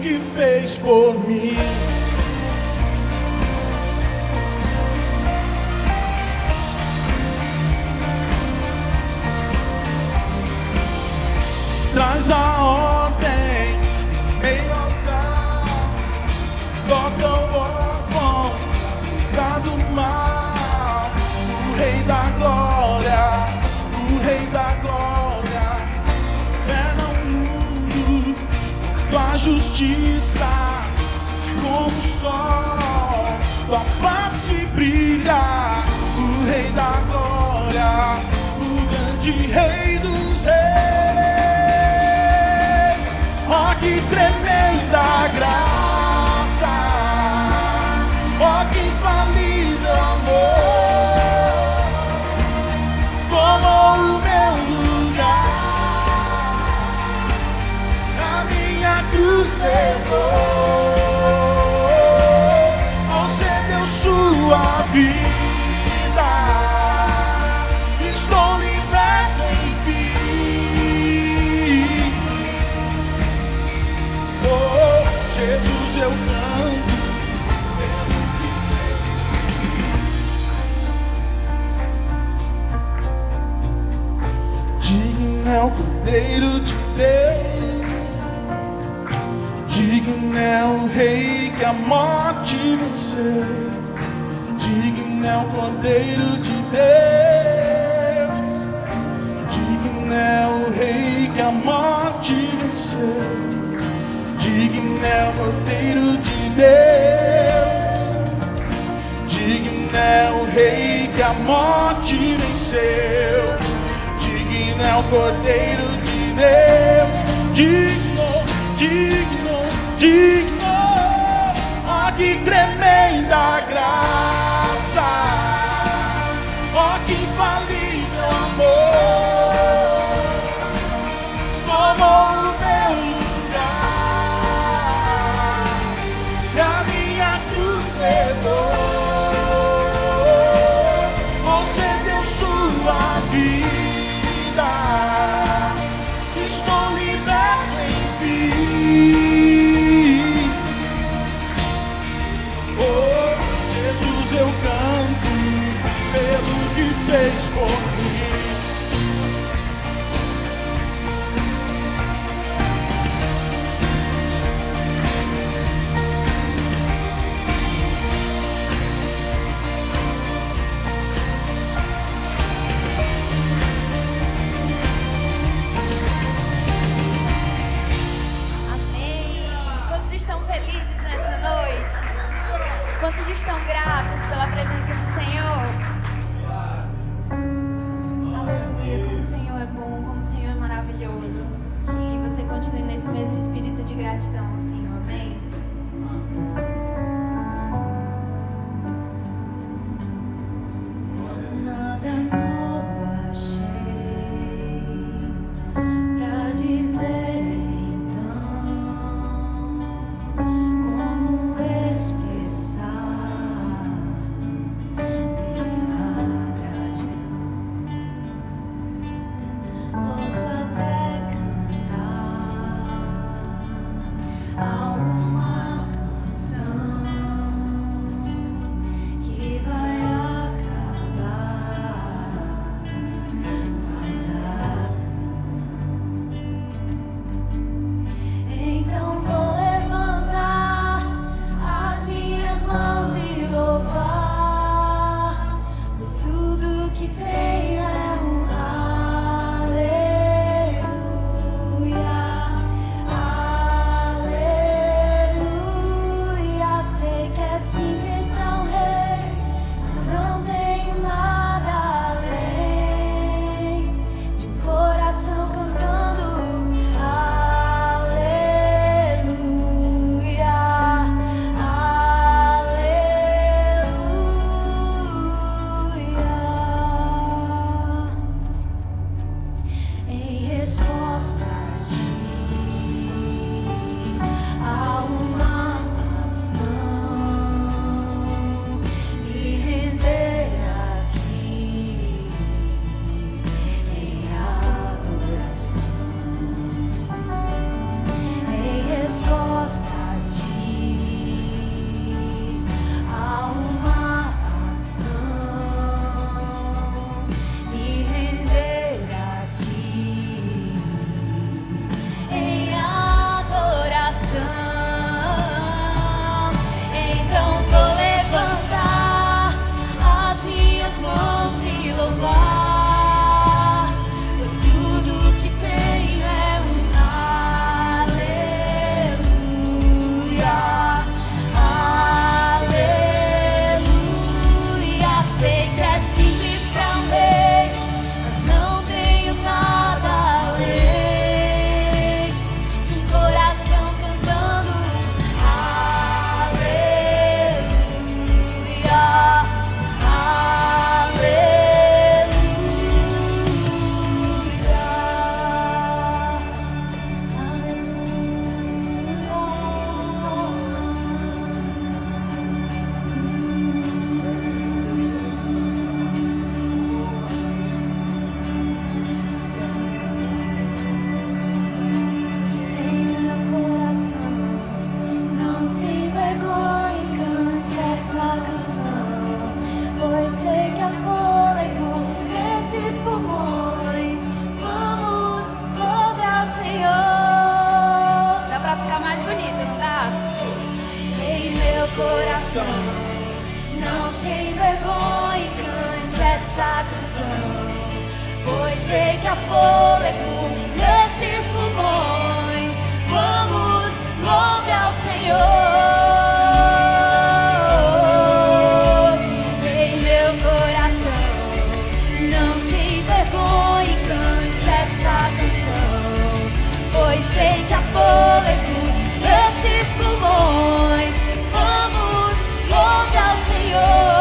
que fez por mim. Traz a ordem, meio ao caos, toca o órfão, livra do mal. O Rei da Glória, o Rei da Glória, governa o mundo, tua justiça, como o sol, tua face brilha. O Rei da Glória, o grande Rei dos Reis. Oh, que tremenda graça, oh, que infalível amor, tomou o meu lugar, a minha cruz levou, você deu sua vida, estou liberto enfim. Oh, Jesus, eu canto digno é o Cordeiro de Deus, digno é o Rei que a morte venceu, digno é o Cordeiro de Deus, digno é o Rei que a morte venceu, digno é o Cordeiro de Deus, digno é o Rei que a morte venceu, digno é o Cordeiro de Deus, digno, digno, digno. Oh, que tremenda graça, oh, que infalível amor, tomou o meu lugar, e a minha cruz levou, você deu sua vida, estou liberto enfim. Oh, Jesus, eu canto pelo que fez por mim. Quantos estão gratos pela presença do Senhor? Aleluia, como o Senhor é bom, como o Senhor é maravilhoso. Que você continue nesse mesmo espírito de gratidão ao Senhor, amém? Nada novo achei pra dizer então, como expressar minha gratidão. Posso até cantar alguma canção há fôlego nesses pulmões. Vamos, louve ao Senhor. Em meu coração, não se envergonhe, cante essa canção, pois sei que há fôlego nesses pulmões. Vamos, louve ao Senhor.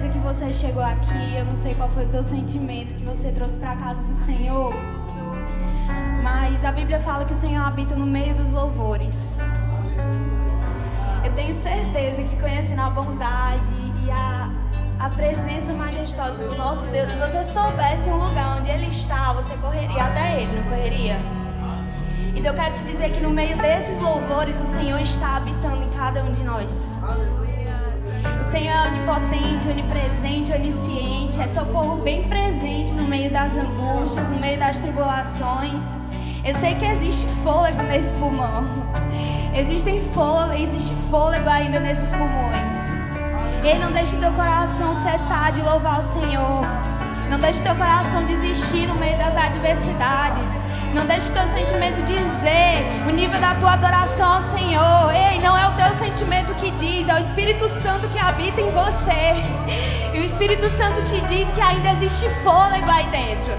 Que você chegou aqui, eu não sei qual foi o teu sentimento que você trouxe para a casa do Senhor, mas a Bíblia fala que o Senhor habita no meio dos louvores. Eu tenho certeza que conhecendo a bondade e a presença majestosa do nosso Deus, se você soubesse um lugar onde Ele está, você correria até Ele, não correria? Então eu quero te dizer que no meio desses louvores o Senhor está habitando em cada um de nós. O Senhor é onipotente, onipresente, onisciente, é socorro bem presente no meio das angústias, no meio das tribulações. Eu sei que existe fôlego nesse pulmão, existe fôlego ainda nesses pulmões. Ele não deixe teu coração cessar de louvar o Senhor, não deixe teu coração desistir no meio das adversidades. Não deixe teu sentimento dizer o nível da tua adoração ao Senhor. Ei, não é o teu sentimento que diz, é o Espírito Santo que habita em você. E o Espírito Santo te diz que ainda existe fôlego aí dentro,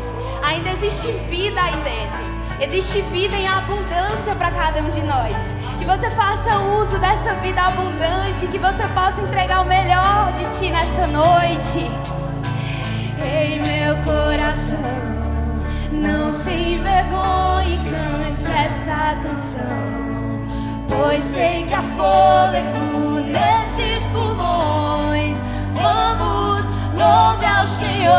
ainda existe vida aí dentro. Existe vida em abundância para cada um de nós. Que você faça uso dessa vida abundante, que você possa entregar o melhor de ti nessa noite. Ei, meu coração, não se envergonhe, cante essa canção, pois sei que há fôlego nesses pulmões. Vamos, louve ao Senhor.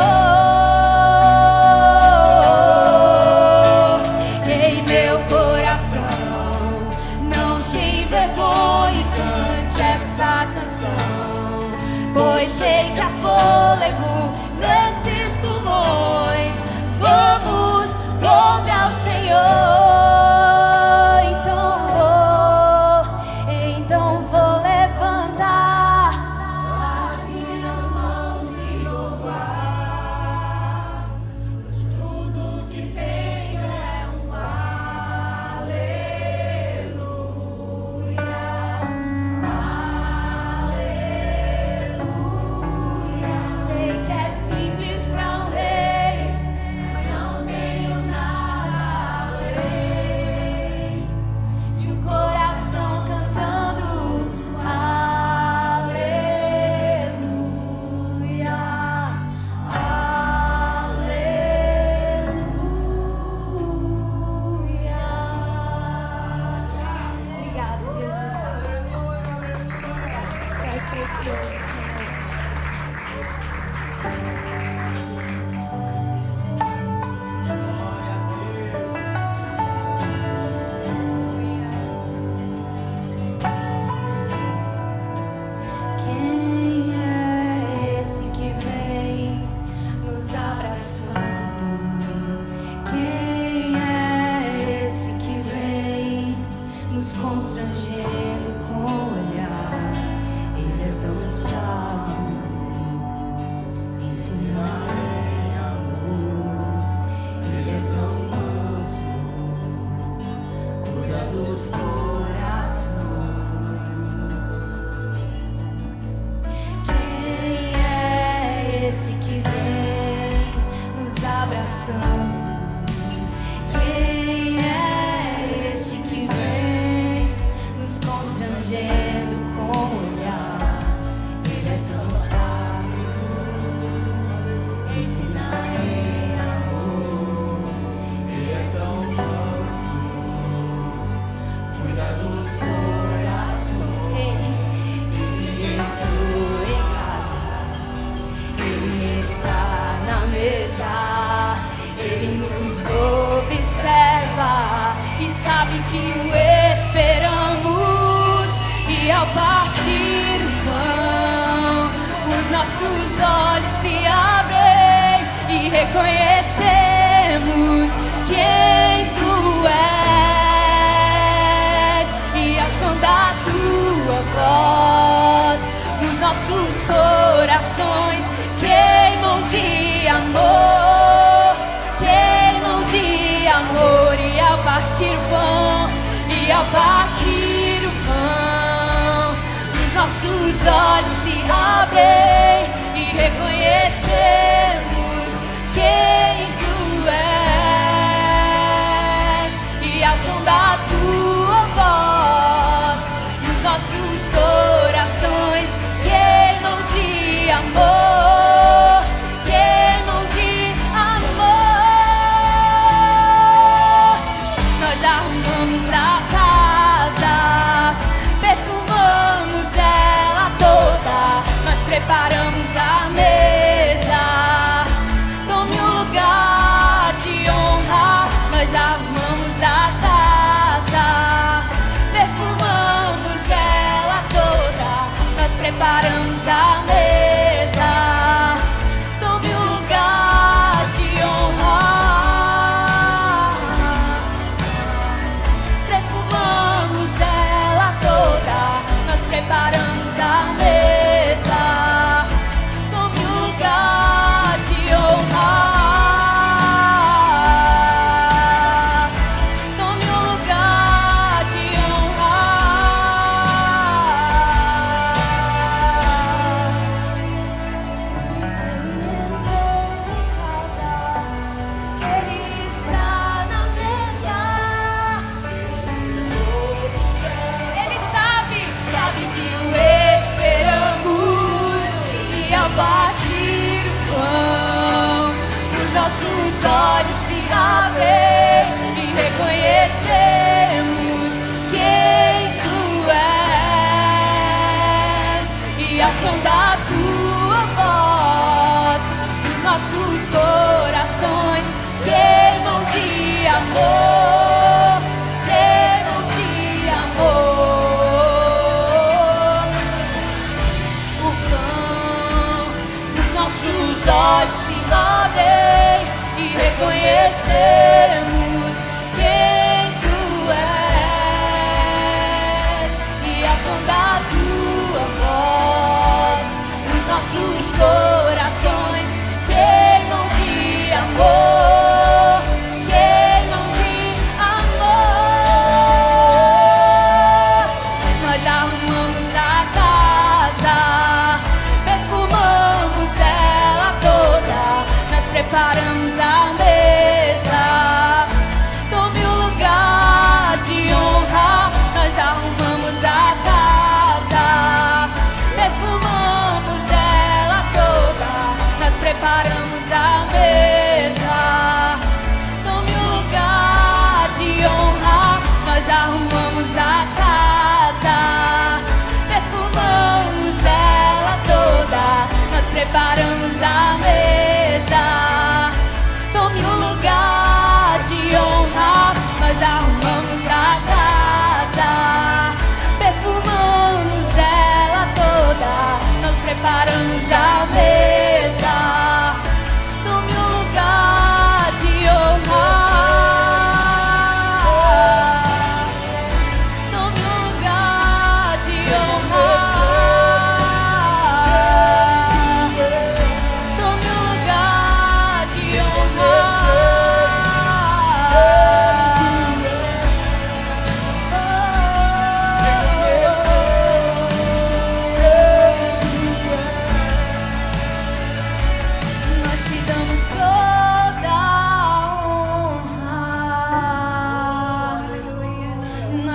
Ei, meu coração, não se envergonhe, cante essa canção, pois sei que há fôlego nesses pulmões. Vamos, louve ao Senhor. Então vou levantar as minhas mãos e louvar, pois tudo que tenho é um aleluia, aleluia. Sei que é nos constrangendo com o olhar. Ele é tão sábio, ensina em amor. Ele é tão manso, cuida dos corações. Quem é esse que vem nos abraçando? Quem é esse que vem nos constrangendo com o olhar? Ele é tão sábio, ensina em amor. Ele é tão manso, cuida dos corações. Ele entrou em casa, ele está na mesa. Ele nos observa e sabe que o esperamos. E ao partir o pão, os nossos olhos se abrem e reconhecemos quem tu és. E ao som da tua voz, os nossos corações queimam de amor, queimam de amor. E ao partir o pão, e ao partir o pão, os nossos olhos se abrem e reconhecemos quem tu és. E ao som da tua voz, os nossos corações queimam de amor, queimam de amor. Nós arrumamos a casa, perfumamos ela toda, nós preparamos a mesa.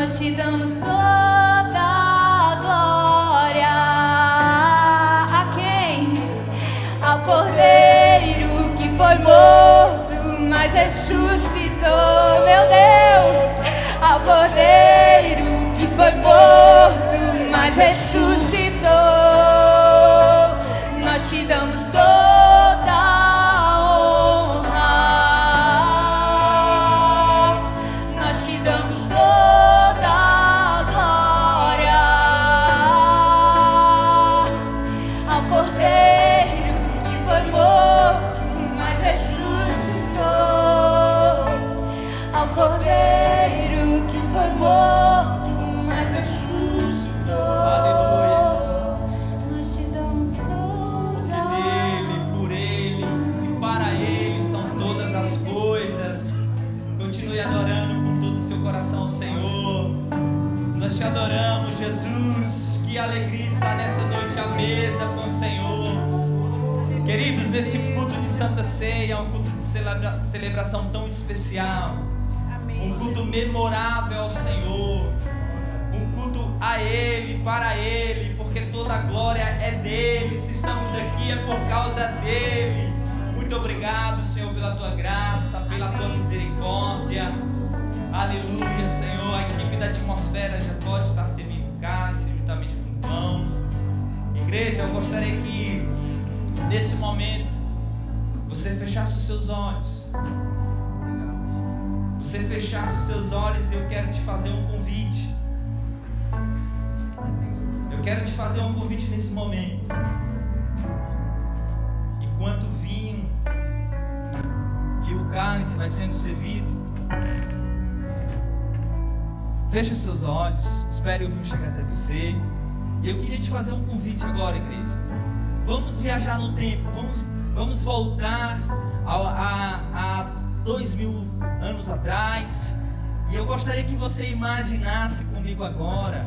Nós te damos toda a glória. A quem? Ao Cordeiro que foi morto, mas ressuscitou, meu Deus. Ao Cordeiro que foi morto, mas ressuscitou. Nós te damos toda a honra. Nós te damos toda a glória. Ao Cordeiro que foi morto, mas ressuscitou. Ao Cordeiro que foi morto, mas ressuscitou. Aleluia, Jesus. Nós te damos toda a Porque dele, por ele e para ele são todas as coisas. Continue adorando com todo o seu coração, Senhor. Nós te adoramos, Jesus. Que alegria estar nessa noite à mesa com o Senhor. Queridos, nesse culto de Santa Ceia, um culto de celebração tão especial, um culto memorável ao Senhor, um culto a Ele, para Ele, porque toda a glória é dele. Se estamos aqui é por causa dele. Muito obrigado, Senhor, pela tua graça, pela tua misericórdia. Aleluia, Senhor. A equipe da atmosfera já pode estar servindo cálice juntamente com o pão. Igreja, eu gostaria que nesse momento você fechasse os seus olhos. Você fechasse os seus olhos e eu quero te fazer um convite. Eu quero te fazer um convite nesse momento. Enquanto o vinho e o cálice vai sendo servido, feche os seus olhos, espere o vinho chegar até você. E eu queria te fazer um convite agora, igreja. Vamos viajar no tempo, vamos voltar a 2000 anos atrás. E eu gostaria que você imaginasse comigo agora,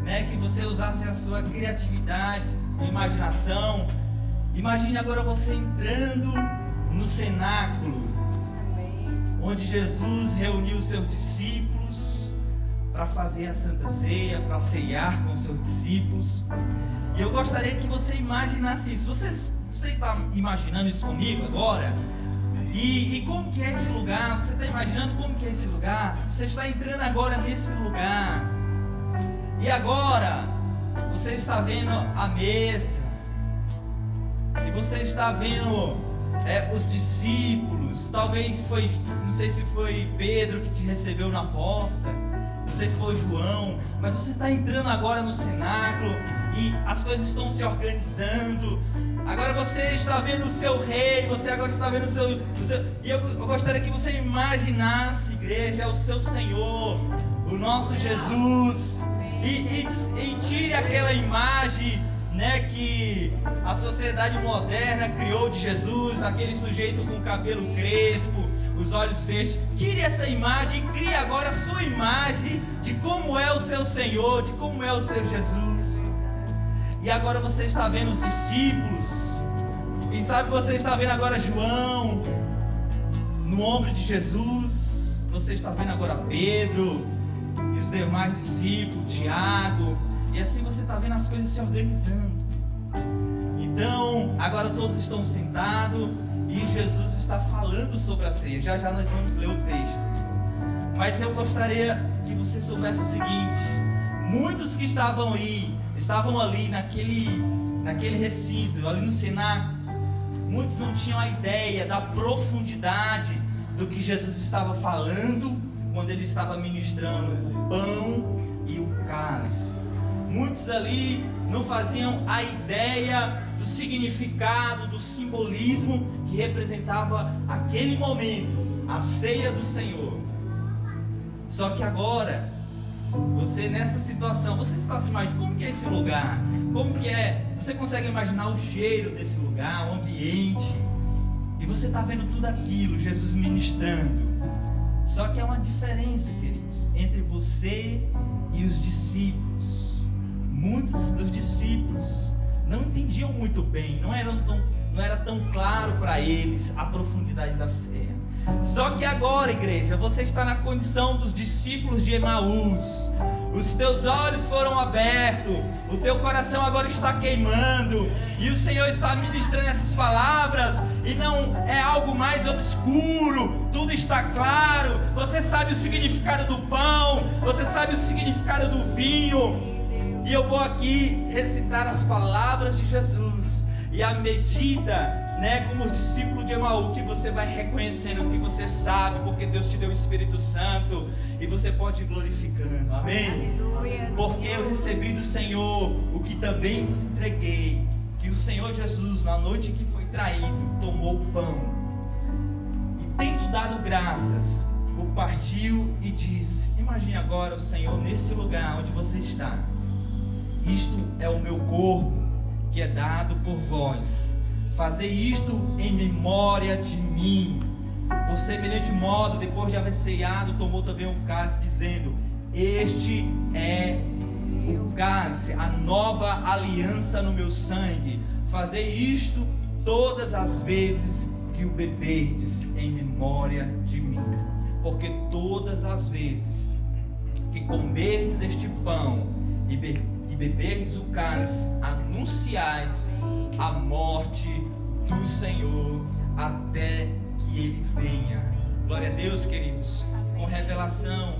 né, que você usasse a sua criatividade, imaginação. Imagine agora você entrando no cenáculo, onde Jesus reuniu os seus discípulos para fazer a Santa Ceia, para ceiar com os seus discípulos. E eu gostaria que você imaginasse isso. Você está imaginando isso comigo agora? E como que é esse lugar? Você está imaginando como que é esse lugar? Você está entrando agora nesse lugar. E agora, você está vendo a mesa. E você está vendo os discípulos. Talvez foi, não sei se foi Pedro que te recebeu na porta. Não sei se foi João. Mas você está entrando agora no cenáculo. E as coisas estão se organizando. Agora você está vendo o seu rei, você agora está vendo o seu... E eu gostaria que você imaginasse, igreja, o seu Senhor, o nosso Jesus. E tire aquela imagem, né, que a sociedade moderna criou de Jesus, aquele sujeito com o cabelo crespo, os olhos verdes. Tire essa imagem e crie agora a sua imagem de como é o seu Senhor, de como é o seu Jesus. E agora você está vendo os discípulos. Quem sabe você está vendo agora João no ombro de Jesus. Você está vendo agora Pedro e os demais discípulos, Tiago. E assim você está vendo as coisas se organizando. Então, agora todos estão sentados e Jesus está falando sobre a ceia. Já já nós vamos ler o texto. Mas eu gostaria que você soubesse o seguinte: muitos que estavam ali naquele recinto, ali no cenáculo, muitos não tinham a ideia da profundidade do que Jesus estava falando quando ele estava ministrando o pão e o cálice. Muitos ali não faziam a ideia do significado, do simbolismo que representava aquele momento, a ceia do Senhor. Só que agora, você nessa situação, você está se imaginando como que é esse lugar? Como que é? Você consegue imaginar o cheiro desse lugar, o ambiente? E você está vendo tudo aquilo, Jesus ministrando. Só que há uma diferença, queridos, entre você e os discípulos. Muitos dos discípulos não entendiam muito bem, não era tão claro para eles a profundidade da ceia. Só que agora, igreja, você está na condição dos discípulos de Emaús. Os teus olhos foram abertos, o teu coração agora está queimando, e o Senhor está ministrando essas palavras, e não é algo mais obscuro, tudo está claro. Você sabe o significado do pão, você sabe o significado do vinho, e eu vou aqui recitar as palavras de Jesus, e à medida, como os discípulos de Emaús, que você vai reconhecendo o que você sabe, porque Deus te deu o Espírito Santo, e você pode ir glorificando, amém? Aleluia. Porque eu recebi do Senhor o que também vos entreguei, que o Senhor Jesus, na noite em que foi traído, tomou o pão, e tendo dado graças, o partiu e disse: imagine agora o Senhor nesse lugar onde você está: isto é o meu corpo, que é dado por vós. Fazer isto em memória de mim. Por semelhante modo, depois de haver ceado, tomou também um cálice, dizendo: este é o cálice, a nova aliança no meu sangue. Fazer isto todas as vezes que o beberdes em memória de mim. Porque todas as vezes que comerdes este pão e beberdes o cálice, anunciais a morte do Senhor até que Ele venha. Glória a Deus, queridos. Com revelação,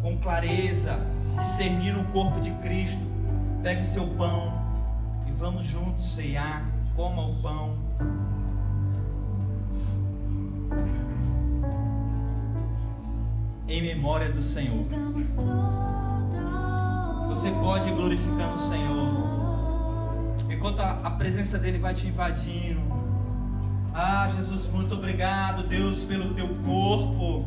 com clareza, discernindo o corpo de Cristo, pegue o seu pão e vamos juntos ceiar. Coma o pão. Em memória do Senhor. Você pode ir glorificando o Senhor enquanto a presença dele vai te invadindo. Ah, Jesus, muito obrigado, Deus, pelo teu corpo,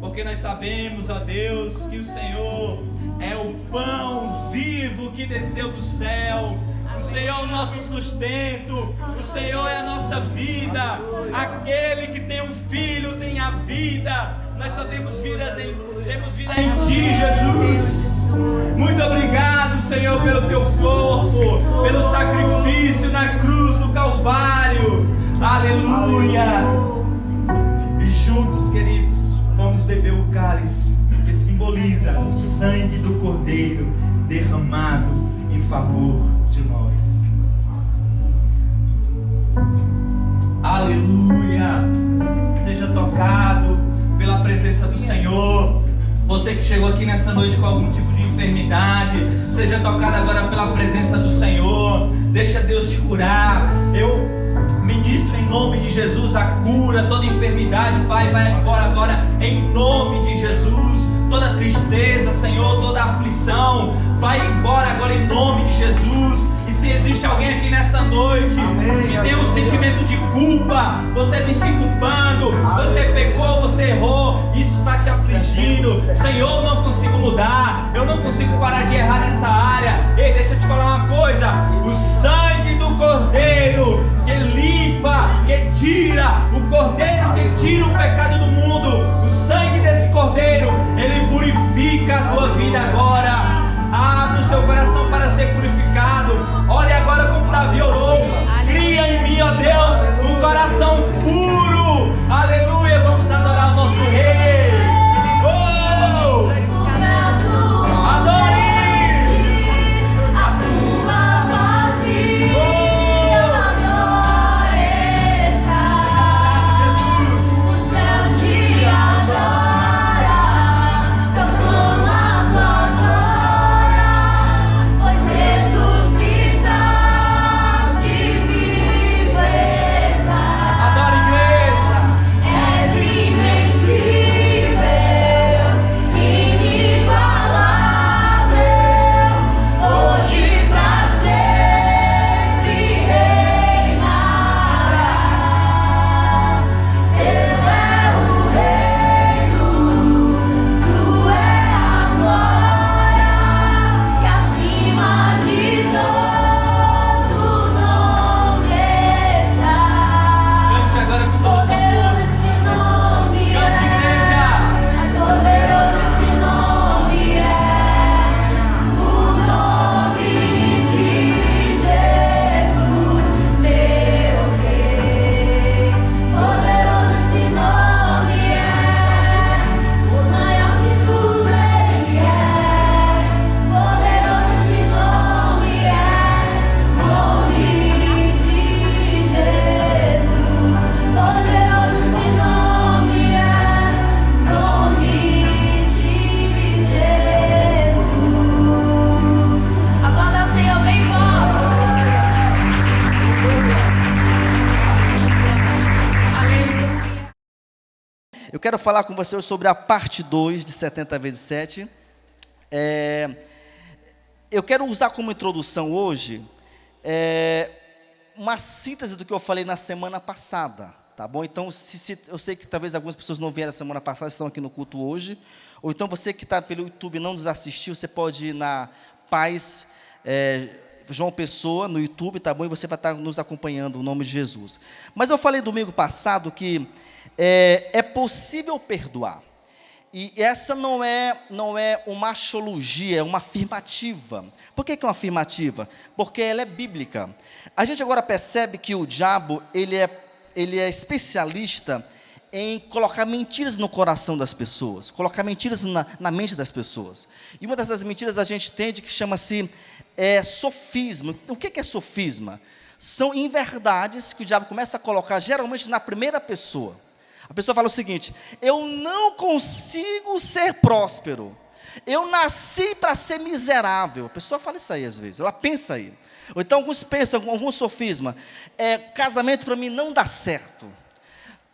porque nós sabemos, ó Deus, que o Senhor é o pão vivo que desceu do céu. O Senhor é o nosso sustento, o Senhor é a nossa vida. Aquele que tem um filho tem a vida. Nós só temos vida em ti, Jesus. Muito obrigado, Senhor, pelo teu corpo, pelo sacrifício na cruz do Calvário. Aleluia. E juntos, queridos, vamos beber o cálice que simboliza o sangue do Cordeiro derramado em favor de nós. Aleluia. Seja tocado pela presença do Senhor. Você que chegou aqui nessa noite com algum tipo de enfermidade, seja tocado agora pela presença do Senhor. Deixa Deus te curar. Eu ministro em nome de Jesus a cura. Toda enfermidade, Pai, vai embora agora em nome de Jesus. Toda tristeza, Senhor, toda aflição, vai embora agora em nome de Jesus. E se existe alguém aqui nessa noite que tem um sentimento de culpa, você vem se culpando, você pecou, você errou, isso está te afligindo. Senhor, não consigo mudar, eu não consigo parar de errar nessa área. Ei, deixa eu te falar uma coisa: o sangue do Cordeiro que limpa, que tira, o Cordeiro que tira o pecado do mundo, o sangue desse Cordeiro, ele purifica a tua vida agora. Abre o seu coração para ser purificado. Ore agora como Davi orou. Cria em mim, ó Deus, um coração puro. Aleluia, vamos adorar o nosso Rei. Oh! Adore! A tua voz adoreça. O céu te adora. Proclama a tua glória. quero falar com você sobre a parte 2 de 70 vezes 7. Eu quero usar como introdução hoje uma síntese do que eu falei na semana passada, tá bom? Então, eu sei que talvez algumas pessoas não vieram na semana passada, estão aqui no culto hoje, ou então você que está pelo YouTube e não nos assistiu, você pode ir na Paz João Pessoa no YouTube, tá bom? E você vai estar nos acompanhando, no nome de Jesus. Mas eu falei domingo passado que é possível perdoar. E essa não é uma axiologia, é uma afirmativa. Por que é uma afirmativa? Porque ela é bíblica. A gente agora percebe que o diabo, ele é especialista em colocar mentiras no coração das pessoas, colocar mentiras na mente das pessoas. E uma dessas mentiras a gente entende que chama-se sofisma. O que é sofisma? São inverdades que o diabo começa a colocar geralmente na primeira pessoa. A pessoa fala o seguinte: eu não consigo ser próspero, eu nasci para ser miserável. A pessoa fala isso aí às vezes, ela pensa aí. Ou então alguns pensam, algum sofisma, casamento para mim não dá certo.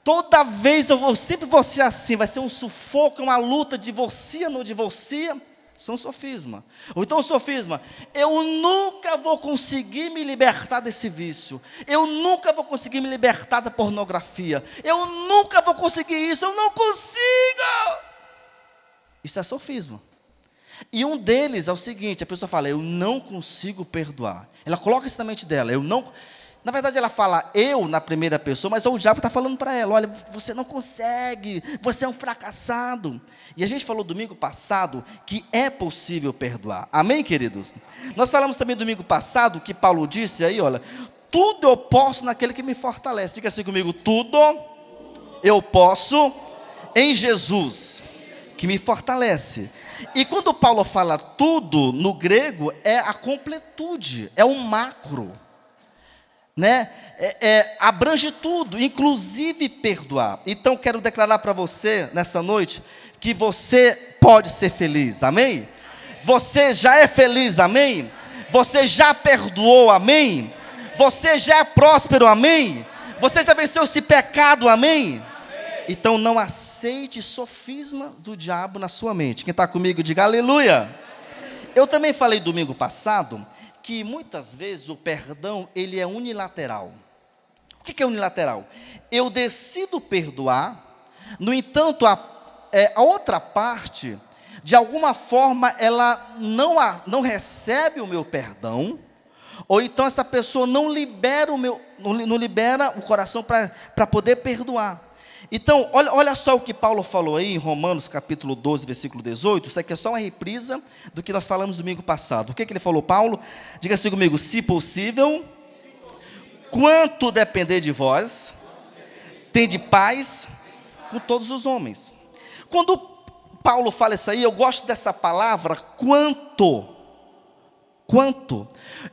Toda vez eu sempre vou ser assim, vai ser um sufoco, uma luta, divorcia, não divorcia. São sofisma. Ou então o sofisma: eu nunca vou conseguir me libertar desse vício, eu nunca vou conseguir me libertar da pornografia, eu nunca vou conseguir isso, eu não consigo. Isso é sofisma. E um deles é o seguinte: a pessoa fala, eu não consigo perdoar. Ela coloca isso na mente dela, eu não. Na verdade ela fala eu na primeira pessoa, mas o diabo está falando para ela: olha, você não consegue, você é um fracassado. E a gente falou domingo passado que é possível perdoar. Amém, queridos? Nós falamos também domingo passado que Paulo disse aí, olha, tudo eu posso naquele que me fortalece. Diga assim comigo: tudo eu posso em Jesus, que me fortalece. E quando Paulo fala tudo, no grego é a completude, é um macro. Né? Abrange tudo, inclusive perdoar. Então quero declarar para você nessa noite que você pode ser feliz, amém? Você já é feliz, amém? Você já perdoou, amém? Você já é próspero, amém? Você já venceu esse pecado, amém? Então não aceite sofisma do diabo na sua mente. Quem está comigo, diga aleluia. Eu também falei domingo passado que muitas vezes o perdão, ele é unilateral. O que é unilateral? Eu decido perdoar, no entanto, a outra parte, de alguma forma, ela não recebe o meu perdão, ou então essa pessoa não libera o coração para poder perdoar. Então, olha só o que Paulo falou aí em Romanos capítulo 12, versículo 18. Isso aqui é só uma reprisa do que nós falamos domingo passado. O que ele falou, Paulo? Diga assim comigo: se possível, quanto depender de vós, tende paz com todos os homens. Quando Paulo fala isso aí, eu gosto dessa palavra quanto. Quanto.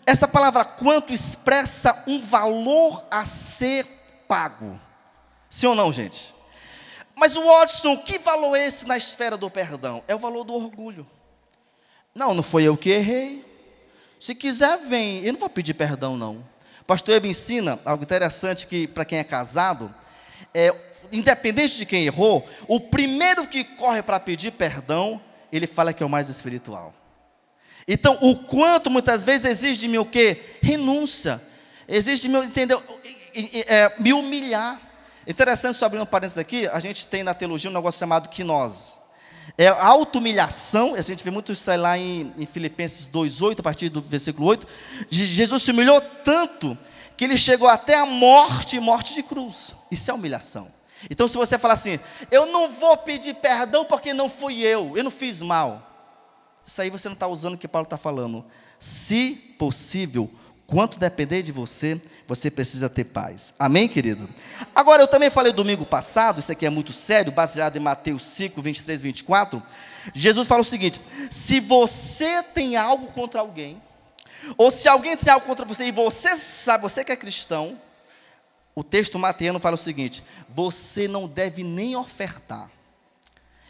Essa palavra quanto expressa um valor a ser pago. Sim ou não, gente? Mas o Watson, que valor é esse na esfera do perdão? É o valor do orgulho. Não foi eu que errei. Se quiser, vem. Eu não vou pedir perdão, não. O pastor Ebe ensina algo interessante que, para quem é casado, independente de quem errou, o primeiro que corre para pedir perdão, ele fala que é o mais espiritual. Então, o quanto muitas vezes exige de mim o quê? Renúncia. Exige de mim, entendeu? Me humilhar. Interessante, só abrindo um parênteses aqui, a gente tem na teologia um negócio chamado quinose. É a auto-humilhação, a gente vê muito isso aí lá em Filipenses 2:8, a partir do versículo 8. Jesus se humilhou tanto que ele chegou até a morte de cruz. Isso é humilhação. Então, se você falar assim, eu não vou pedir perdão porque não fui eu não fiz mal. Isso aí você não está usando o que Paulo está falando. Se possível, quanto depender de você, você precisa ter paz. Amém, querido? Agora, eu também falei domingo passado, isso aqui é muito sério, baseado em Mateus 5, 23, 24. Jesus fala o seguinte: se você tem algo contra alguém, ou se alguém tem algo contra você, e você sabe, você que é cristão, o texto mateano fala o seguinte: você não deve nem ofertar.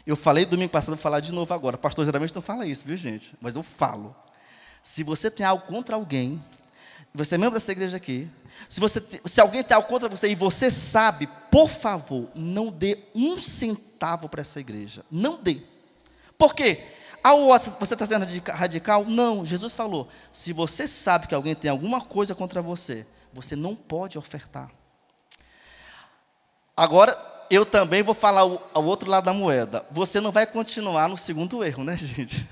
Eu falei domingo passado, vou falar de novo agora. O pastor geralmente não fala isso, viu, gente? Mas eu falo. Se você tem algo contra alguém, você é membro dessa igreja aqui, se alguém tem algo contra você e você sabe, por favor, não dê um centavo para essa igreja. Não dê. Por quê? Você está sendo radical? Não, Jesus falou, se você sabe que alguém tem alguma coisa contra você, você não pode ofertar. Agora, eu também vou falar ao outro lado da moeda. Você não vai continuar no segundo erro, né, gente?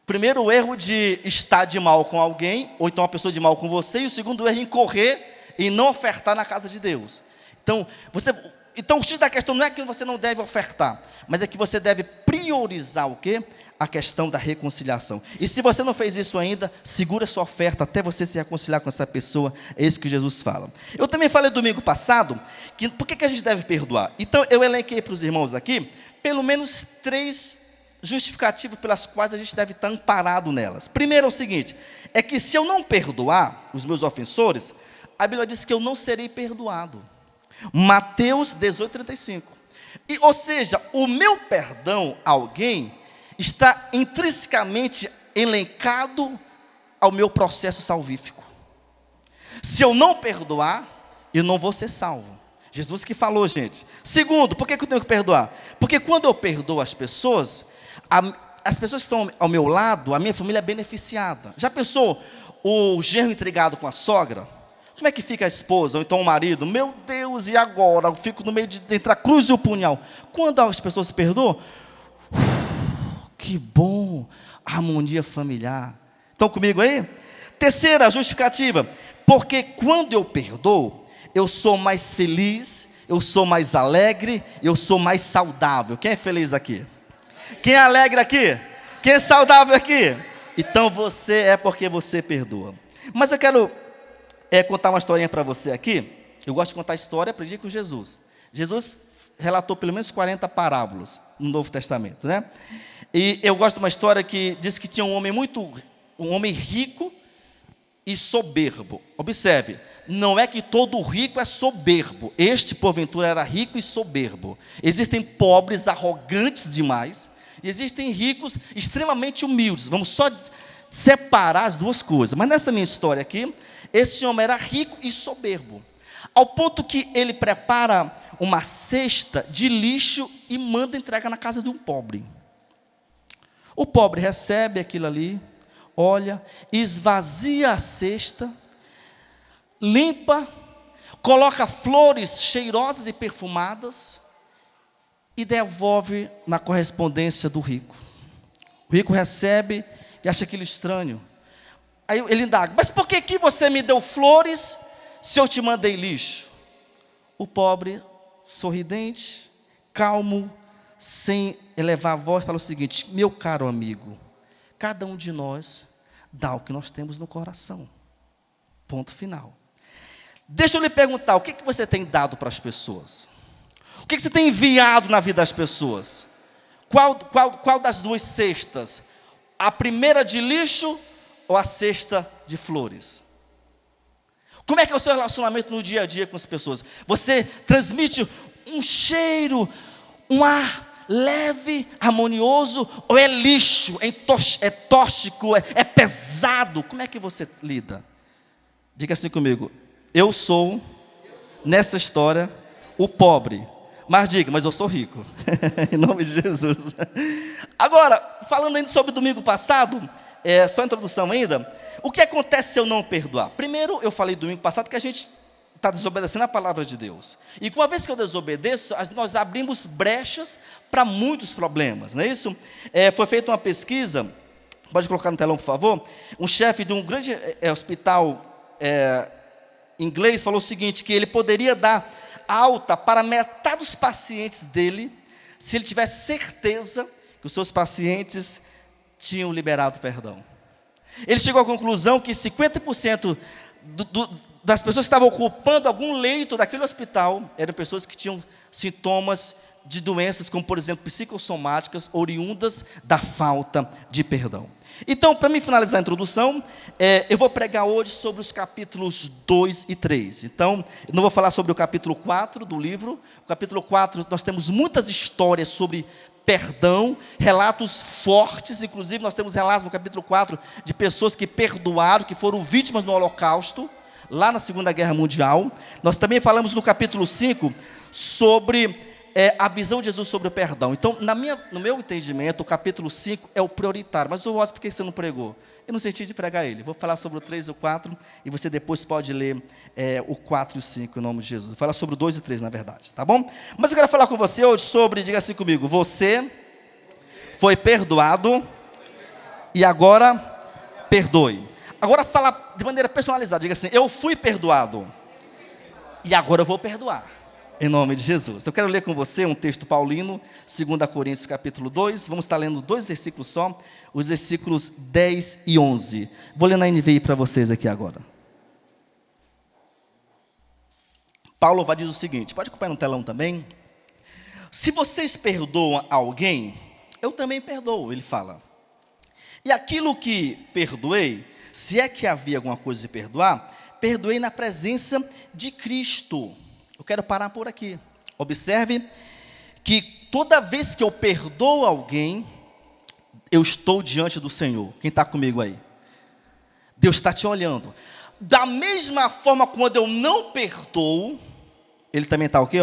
Primeiro, o erro de estar de mal com alguém, ou então uma pessoa de mal com você, e o segundo erro, incorrer e não ofertar na casa de Deus. Então, o X da questão não é que você não deve ofertar, mas é que você deve priorizar o quê? A questão da reconciliação. E se você não fez isso ainda, segura sua oferta até você se reconciliar com essa pessoa. É isso que Jesus fala. Eu também falei domingo passado, por que a gente deve perdoar? Então, eu elenquei para os irmãos aqui, pelo menos 3 justificativos pelas quais a gente deve estar amparado nelas. Primeiro é o seguinte, é que se eu não perdoar os meus ofensores, a Bíblia diz que eu não serei perdoado. Mateus 18:35. Ou seja, o meu perdão a alguém está intrinsecamente elencado ao meu processo salvífico. Se eu não perdoar, eu não vou ser salvo. Jesus que falou, gente. Segundo, por que eu tenho que perdoar? Porque quando eu perdoo as pessoas que estão ao meu lado, a minha família é beneficiada. Já pensou o genro intrigado com a sogra? Como é que fica a esposa, ou então o marido? Meu Deus, e agora? Eu fico no meio entre a cruz e o punhal. Quando as pessoas se perdoam, que bom, harmonia familiar. Estão comigo aí? Terceira justificativa, porque quando eu perdoo, eu sou mais feliz, eu sou mais alegre, eu sou mais saudável. Quem é feliz aqui? Quem é alegre aqui? Quem é saudável aqui? Então você é porque você perdoa. Mas eu quero contar uma historinha para você aqui. Eu gosto de contar história, aprendi com Jesus. Jesus relatou pelo menos 40 parábolas no Novo Testamento, né? E eu gosto de uma história que diz que tinha um homem rico e soberbo. Observe, não é que todo rico é soberbo. Este, porventura, era rico e soberbo. Existem pobres arrogantes demais, e existem ricos extremamente humildes. Vamos só separar as duas coisas. Mas nessa minha história aqui, esse homem era rico e soberbo, ao ponto que ele prepara uma cesta de lixo e manda entregar na casa de um pobre. O pobre recebe aquilo ali, olha, esvazia a cesta, limpa, coloca flores cheirosas e perfumadas e devolve na correspondência do rico. O rico recebe e acha aquilo estranho. Aí ele indaga, mas por que você me deu flores se eu te mandei lixo? O pobre, sorridente, calmo, sem elevar a voz, fala o seguinte: meu caro amigo, cada um de nós dá o que nós temos no coração. Ponto final. Deixa eu lhe perguntar, o que você tem dado para as pessoas? O que você tem enviado na vida das pessoas? Qual das duas cestas? A primeira de lixo ou a cesta de flores? Como é que é o seu relacionamento no dia a dia com as pessoas? Você transmite um cheiro, um ar leve, harmonioso, ou é lixo, é tóxico, é pesado? Como é que você lida? Diga assim comigo: eu sou, nessa história, o pobre. Mas diga, mas eu sou rico. Em nome de Jesus. Agora, falando ainda sobre domingo passado, só introdução ainda, o que acontece se eu não perdoar? Primeiro, eu falei domingo passado que a gente está desobedecendo a palavra de Deus. E uma vez que eu desobedeço, nós abrimos brechas para muitos problemas, não é isso? Foi feita uma pesquisa, pode colocar no telão, por favor. Um chefe de um grande hospital inglês falou o seguinte, que ele poderia dar alta para metade dos pacientes dele, se ele tivesse certeza que os seus pacientes tinham liberado perdão. Ele chegou à conclusão que 50% das pessoas que estavam ocupando algum leito daquele hospital eram pessoas que tinham sintomas de doenças, como por exemplo psicossomáticas, oriundas da falta de perdão. Então, para mim finalizar a introdução, eu vou pregar hoje sobre os capítulos 2 e 3. Então, eu não vou falar sobre o capítulo 4 do livro. O capítulo 4, nós temos muitas histórias sobre perdão, relatos fortes, inclusive nós temos relatos no capítulo 4 de pessoas que perdoaram, que foram vítimas no Holocausto, lá na Segunda Guerra Mundial. Nós também falamos no capítulo 5 sobre a visão de Jesus sobre o perdão. Então, no meu entendimento, o capítulo 5 é o prioritário. Mas, por que você não pregou? Eu não senti de pregar ele. Vou falar sobre o 3 e o 4, e você depois pode ler o 4 e o 5, em nome de Jesus. Vou falar sobre o 2 e 3, na verdade, tá bom? Mas eu quero falar com você hoje sobre, diga assim comigo, você foi perdoado e agora perdoe. Agora fala de maneira personalizada, diga assim, eu fui perdoado e agora eu vou perdoar, em nome de Jesus. Eu quero ler com você um texto paulino, 2 Coríntios capítulo 2, vamos estar lendo 2 versículos só, os versículos 10 e 11. Vou ler na NVI para vocês aqui agora. Paulo vai dizer o seguinte, pode acompanhar no telão também. Se vocês perdoam alguém, eu também perdoo, ele fala. E aquilo que perdoei, se é que havia alguma coisa de perdoar, perdoei na presença de Cristo. Eu quero parar por aqui. Observe que toda vez que eu perdoo alguém, eu estou diante do Senhor. Quem está comigo aí? Deus está te olhando. Da mesma forma, quando eu não perdoo, Ele também está o quê?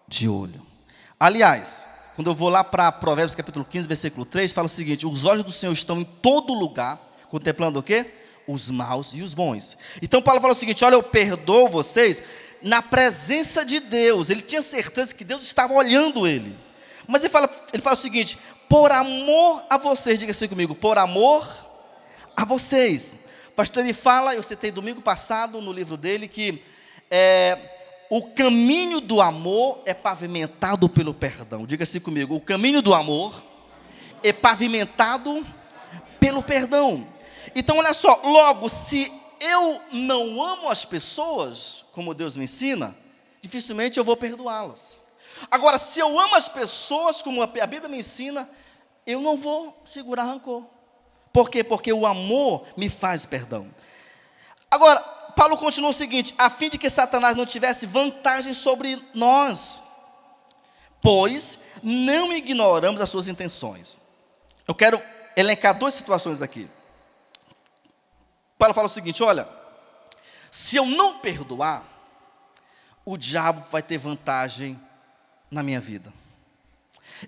De olho. Aliás, quando eu vou lá para Provérbios capítulo 15, versículo 3, fala o seguinte, os olhos do Senhor estão em todo lugar, contemplando o quê? Os maus e os bons. Então Paulo fala o seguinte, olha, eu perdoo vocês na presença de Deus. Ele tinha certeza que Deus estava olhando ele. Mas ele fala o seguinte, por amor a vocês, diga assim comigo, por amor a vocês. O pastor me fala, eu citei domingo passado no livro dele, que o caminho do amor é pavimentado pelo perdão. Diga assim comigo, o caminho do amor é pavimentado pelo perdão. Então olha só, logo, se eu não amo as pessoas, como Deus me ensina, dificilmente eu vou perdoá-las. Agora, se eu amo as pessoas, como a Bíblia me ensina, eu não vou segurar rancor. Por quê? Porque o amor me faz perdão. Agora, Paulo continua o seguinte, a fim de que Satanás não tivesse vantagem sobre nós, pois não ignoramos as suas intenções. Eu quero elencar 2 situações aqui. Paulo fala o seguinte, olha, se eu não perdoar, o diabo vai ter vantagem na minha vida.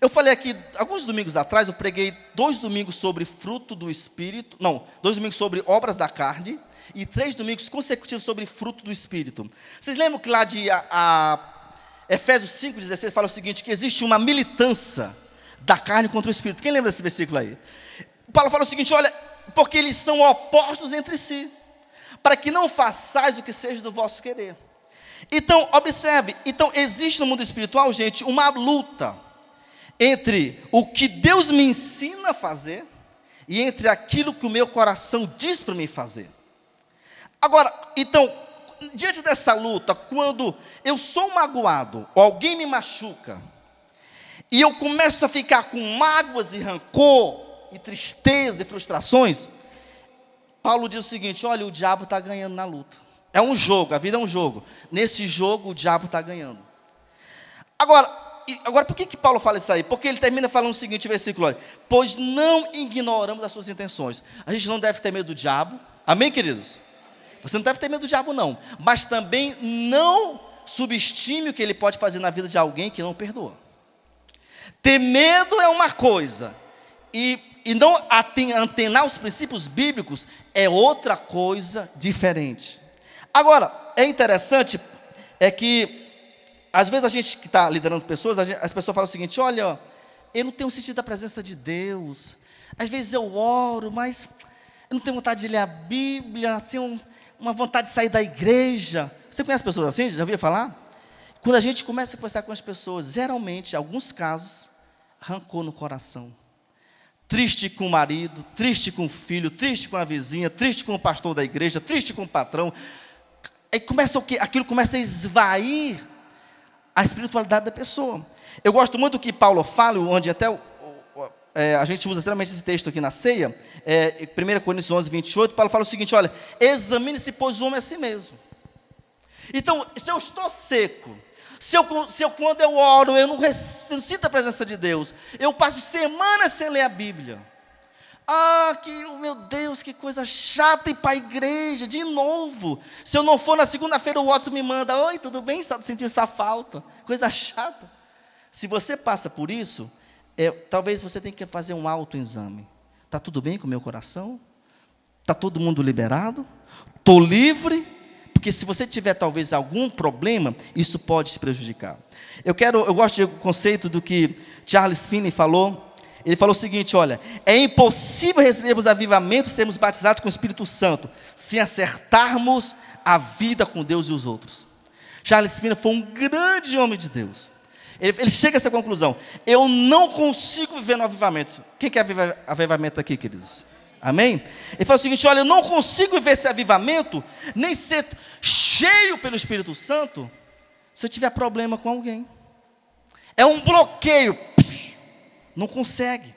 Eu falei aqui, alguns domingos atrás, eu preguei 2 domingos sobre fruto do Espírito, 2 domingos sobre obras da carne, e 3 domingos consecutivos sobre fruto do Espírito. Vocês lembram que lá de Efésios 5,16 fala o seguinte, que existe uma militância da carne contra o Espírito. Quem lembra desse versículo aí? Paulo fala o seguinte, olha, porque eles são opostos entre si, para que não façais o que seja do vosso querer. Então, observe, existe no mundo espiritual, gente, uma luta entre o que Deus me ensina a fazer e entre aquilo que o meu coração diz para mim fazer. Agora, então, diante dessa luta, quando eu sou magoado, ou alguém me machuca, e eu começo a ficar com mágoas e rancor, e tristeza e frustrações, Paulo diz o seguinte, olha, o diabo está ganhando na luta. É um jogo, a vida é um jogo. Nesse jogo, o diabo está ganhando. Agora, por que Paulo fala isso aí? Porque ele termina falando o seguinte versículo, olha, pois não ignoramos as suas intenções. A gente não deve ter medo do diabo. Amém, queridos? Você não deve ter medo do diabo, não. Mas também não subestime o que ele pode fazer na vida de alguém que não perdoa. Ter medo é uma coisa, e não antenar os princípios bíblicos é outra coisa diferente. Agora, é interessante, que às vezes a gente que está liderando as pessoas, as pessoas falam o seguinte, olha, eu não tenho sentido da presença de Deus, às vezes eu oro, mas eu não tenho vontade de ler a Bíblia, tenho uma vontade de sair da igreja. Você conhece pessoas assim? Já ouviu falar? Quando a gente começa a conversar com as pessoas, geralmente, em alguns casos, rancor no coração. Triste com o marido, triste com o filho, triste com a vizinha, triste com o pastor da igreja, triste com o patrão. Aí começa o quê? Aquilo começa a esvair a espiritualidade da pessoa. Eu gosto muito do que Paulo fala, onde até a gente usa extremamente esse texto aqui na ceia, 1 Coríntios 11, 28, Paulo fala o seguinte, olha, examine-se, pois o homem é a si mesmo. Então, se eu estou seco, Quando eu oro, eu não sinto a presença de Deus. Eu passo semanas sem ler a Bíblia. Meu Deus, que coisa chata ir para a igreja, de novo. Se eu não for na segunda-feira, o WhatsApp me manda: oi, tudo bem? Senti sua falta. Coisa chata. Se você passa por isso, talvez você tenha que fazer um autoexame. Está tudo bem com o meu coração? Está todo mundo liberado? Estou livre? Porque se você tiver talvez algum problema, isso pode te prejudicar. Eu gosto do conceito do que Charles Finney falou. Ele falou o seguinte: olha, é impossível recebermos avivamento, sermos batizados com o Espírito Santo, sem acertarmos a vida com Deus e os outros. Charles Finney foi um grande homem de Deus. Ele chega a essa conclusão: eu não consigo viver no avivamento. Quem quer avivamento aqui, queridos? Amém? Ele falou o seguinte: olha, eu não consigo viver esse avivamento, nem ser cheio pelo Espírito Santo, se eu tiver problema com alguém. É um bloqueio. Não consegue.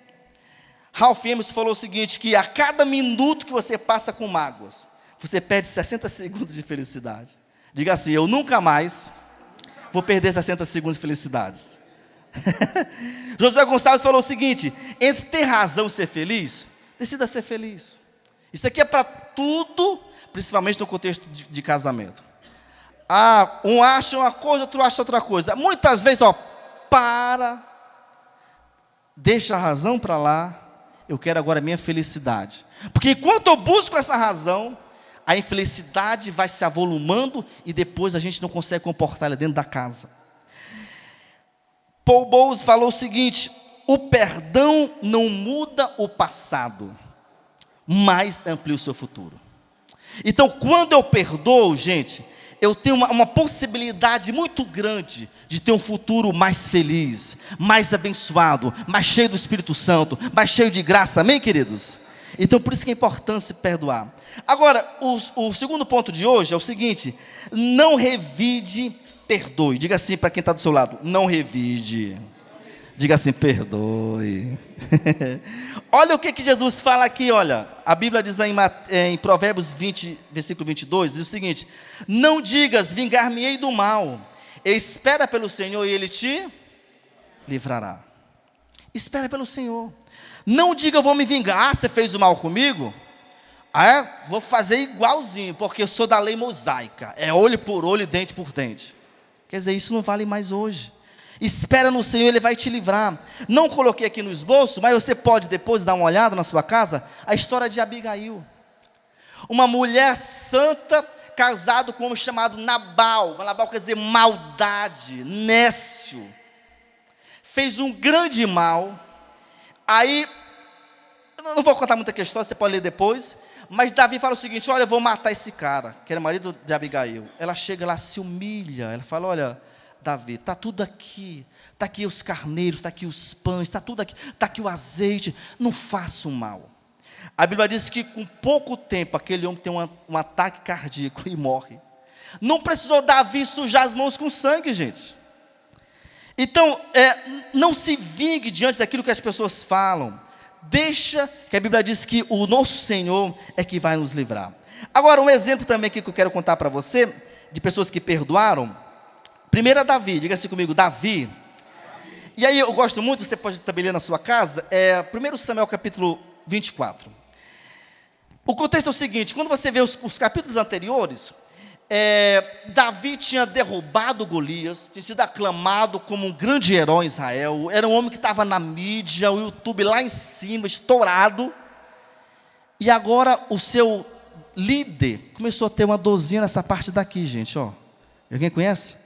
Ralph Emerson falou o seguinte: que a cada minuto que você passa com mágoas, você perde 60 segundos de felicidade. Diga assim: eu nunca mais vou perder 60 segundos de felicidades. Josué Gonçalves falou o seguinte: entre ter razão e ser feliz, decida ser feliz. Isso aqui é para tudo, principalmente no contexto de casamento. Um acha uma coisa, outro acha outra coisa. Muitas vezes, deixa a razão para lá, eu quero agora a minha felicidade. Porque enquanto eu busco essa razão, a infelicidade vai se avolumando e depois a gente não consegue comportar ela dentro da casa. Paul Bowles falou o seguinte: o perdão não muda o passado, mas amplia o seu futuro. Então, quando eu perdoo, gente, eu tenho uma possibilidade muito grande de ter um futuro mais feliz, mais abençoado, mais cheio do Espírito Santo, mais cheio de graça. Amém, queridos? Então, por isso que é importante se perdoar. Agora, o segundo ponto de hoje é o seguinte: não revide, perdoe. Diga assim para quem está do seu lado: não revide. Diga assim: perdoe. Olha o que Jesus fala aqui, olha. A Bíblia diz lá em Provérbios 20, versículo 22, diz o seguinte: não digas, vingar-me-ei do mal. Espera pelo Senhor e Ele te livrará. Espera pelo Senhor. Não diga, eu vou me vingar. Você fez o mal comigo? Vou fazer igualzinho, porque eu sou da lei mosaica. É olho por olho, dente por dente. Quer dizer, isso não vale mais hoje. Espera no Senhor, Ele vai te livrar. Não coloquei aqui no esboço, mas você pode depois dar uma olhada na sua casa, a história de Abigail. Uma mulher santa, casada com um homem chamado Nabal. Nabal quer dizer maldade, nécio. Fez um grande mal. Aí, eu não vou contar muita questão, você pode ler depois. Mas Davi fala o seguinte: olha, eu vou matar esse cara, que era marido de Abigail. Ela chega lá, se humilha. Ela fala: olha, Davi, está tudo aqui. Está aqui os carneiros, está aqui os pães, está tudo aqui. Está aqui o azeite. Não faça o mal. A Bíblia diz que com pouco tempo, aquele homem tem um ataque cardíaco e morre. Não precisou Davi sujar as mãos com sangue, gente. Então, não se vingue diante daquilo que as pessoas falam. Deixa, que a Bíblia diz que o nosso Senhor é que vai nos livrar. Agora, um exemplo também aqui que eu quero contar para você, de pessoas que perdoaram. Primeiro é Davi, diga assim comigo: Davi. E aí eu gosto muito, você pode também ler na sua casa, 1 Samuel capítulo 24. O contexto é o seguinte: quando você vê os capítulos anteriores, Davi tinha derrubado Golias, tinha sido aclamado como um grande herói em Israel, era um homem que estava na mídia, o YouTube lá em cima, estourado, e agora o seu líder começou a ter uma dorzinha nessa parte daqui, gente, ó. Alguém conhece?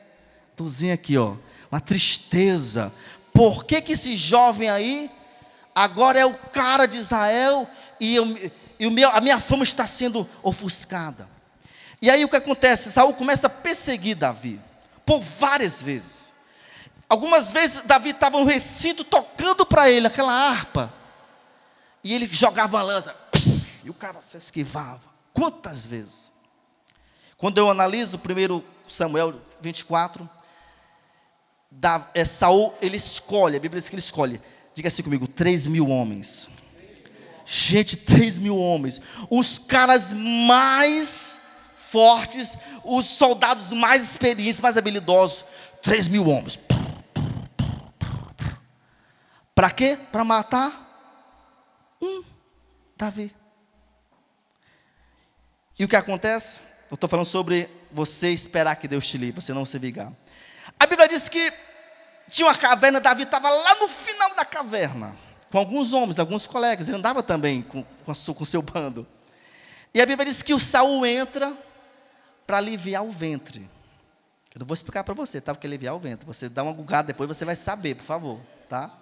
Dorzinha aqui, ó, uma tristeza. Por que esse jovem aí agora é o cara de Israel e a minha fama está sendo ofuscada? E aí o que acontece? Saul começa a perseguir Davi, por várias vezes. Algumas vezes Davi estava no recinto tocando para ele aquela harpa, e ele jogava a lança, e o cara se esquivava. Quantas vezes? Quando eu analiso o 1 Samuel 24, Saul, ele escolhe, a Bíblia diz que ele escolhe, diga assim comigo, 3.000 homens. Gente, 3.000 homens, os caras mais fortes, os soldados mais experientes, mais habilidosos, 3.000 homens. Para quê? Para matar Davi. E o que acontece? Eu estou falando sobre você esperar que Deus te livre, você não se vingar. A Bíblia diz que tinha uma caverna, Davi estava lá no final da caverna, com alguns homens, alguns colegas, ele andava também com o seu bando. E a Bíblia diz que o Saul entra para aliviar o ventre. Eu não vou explicar para você, tá? Porque aliviar o ventre. Você dá uma gugada, depois você vai saber, por favor, tá?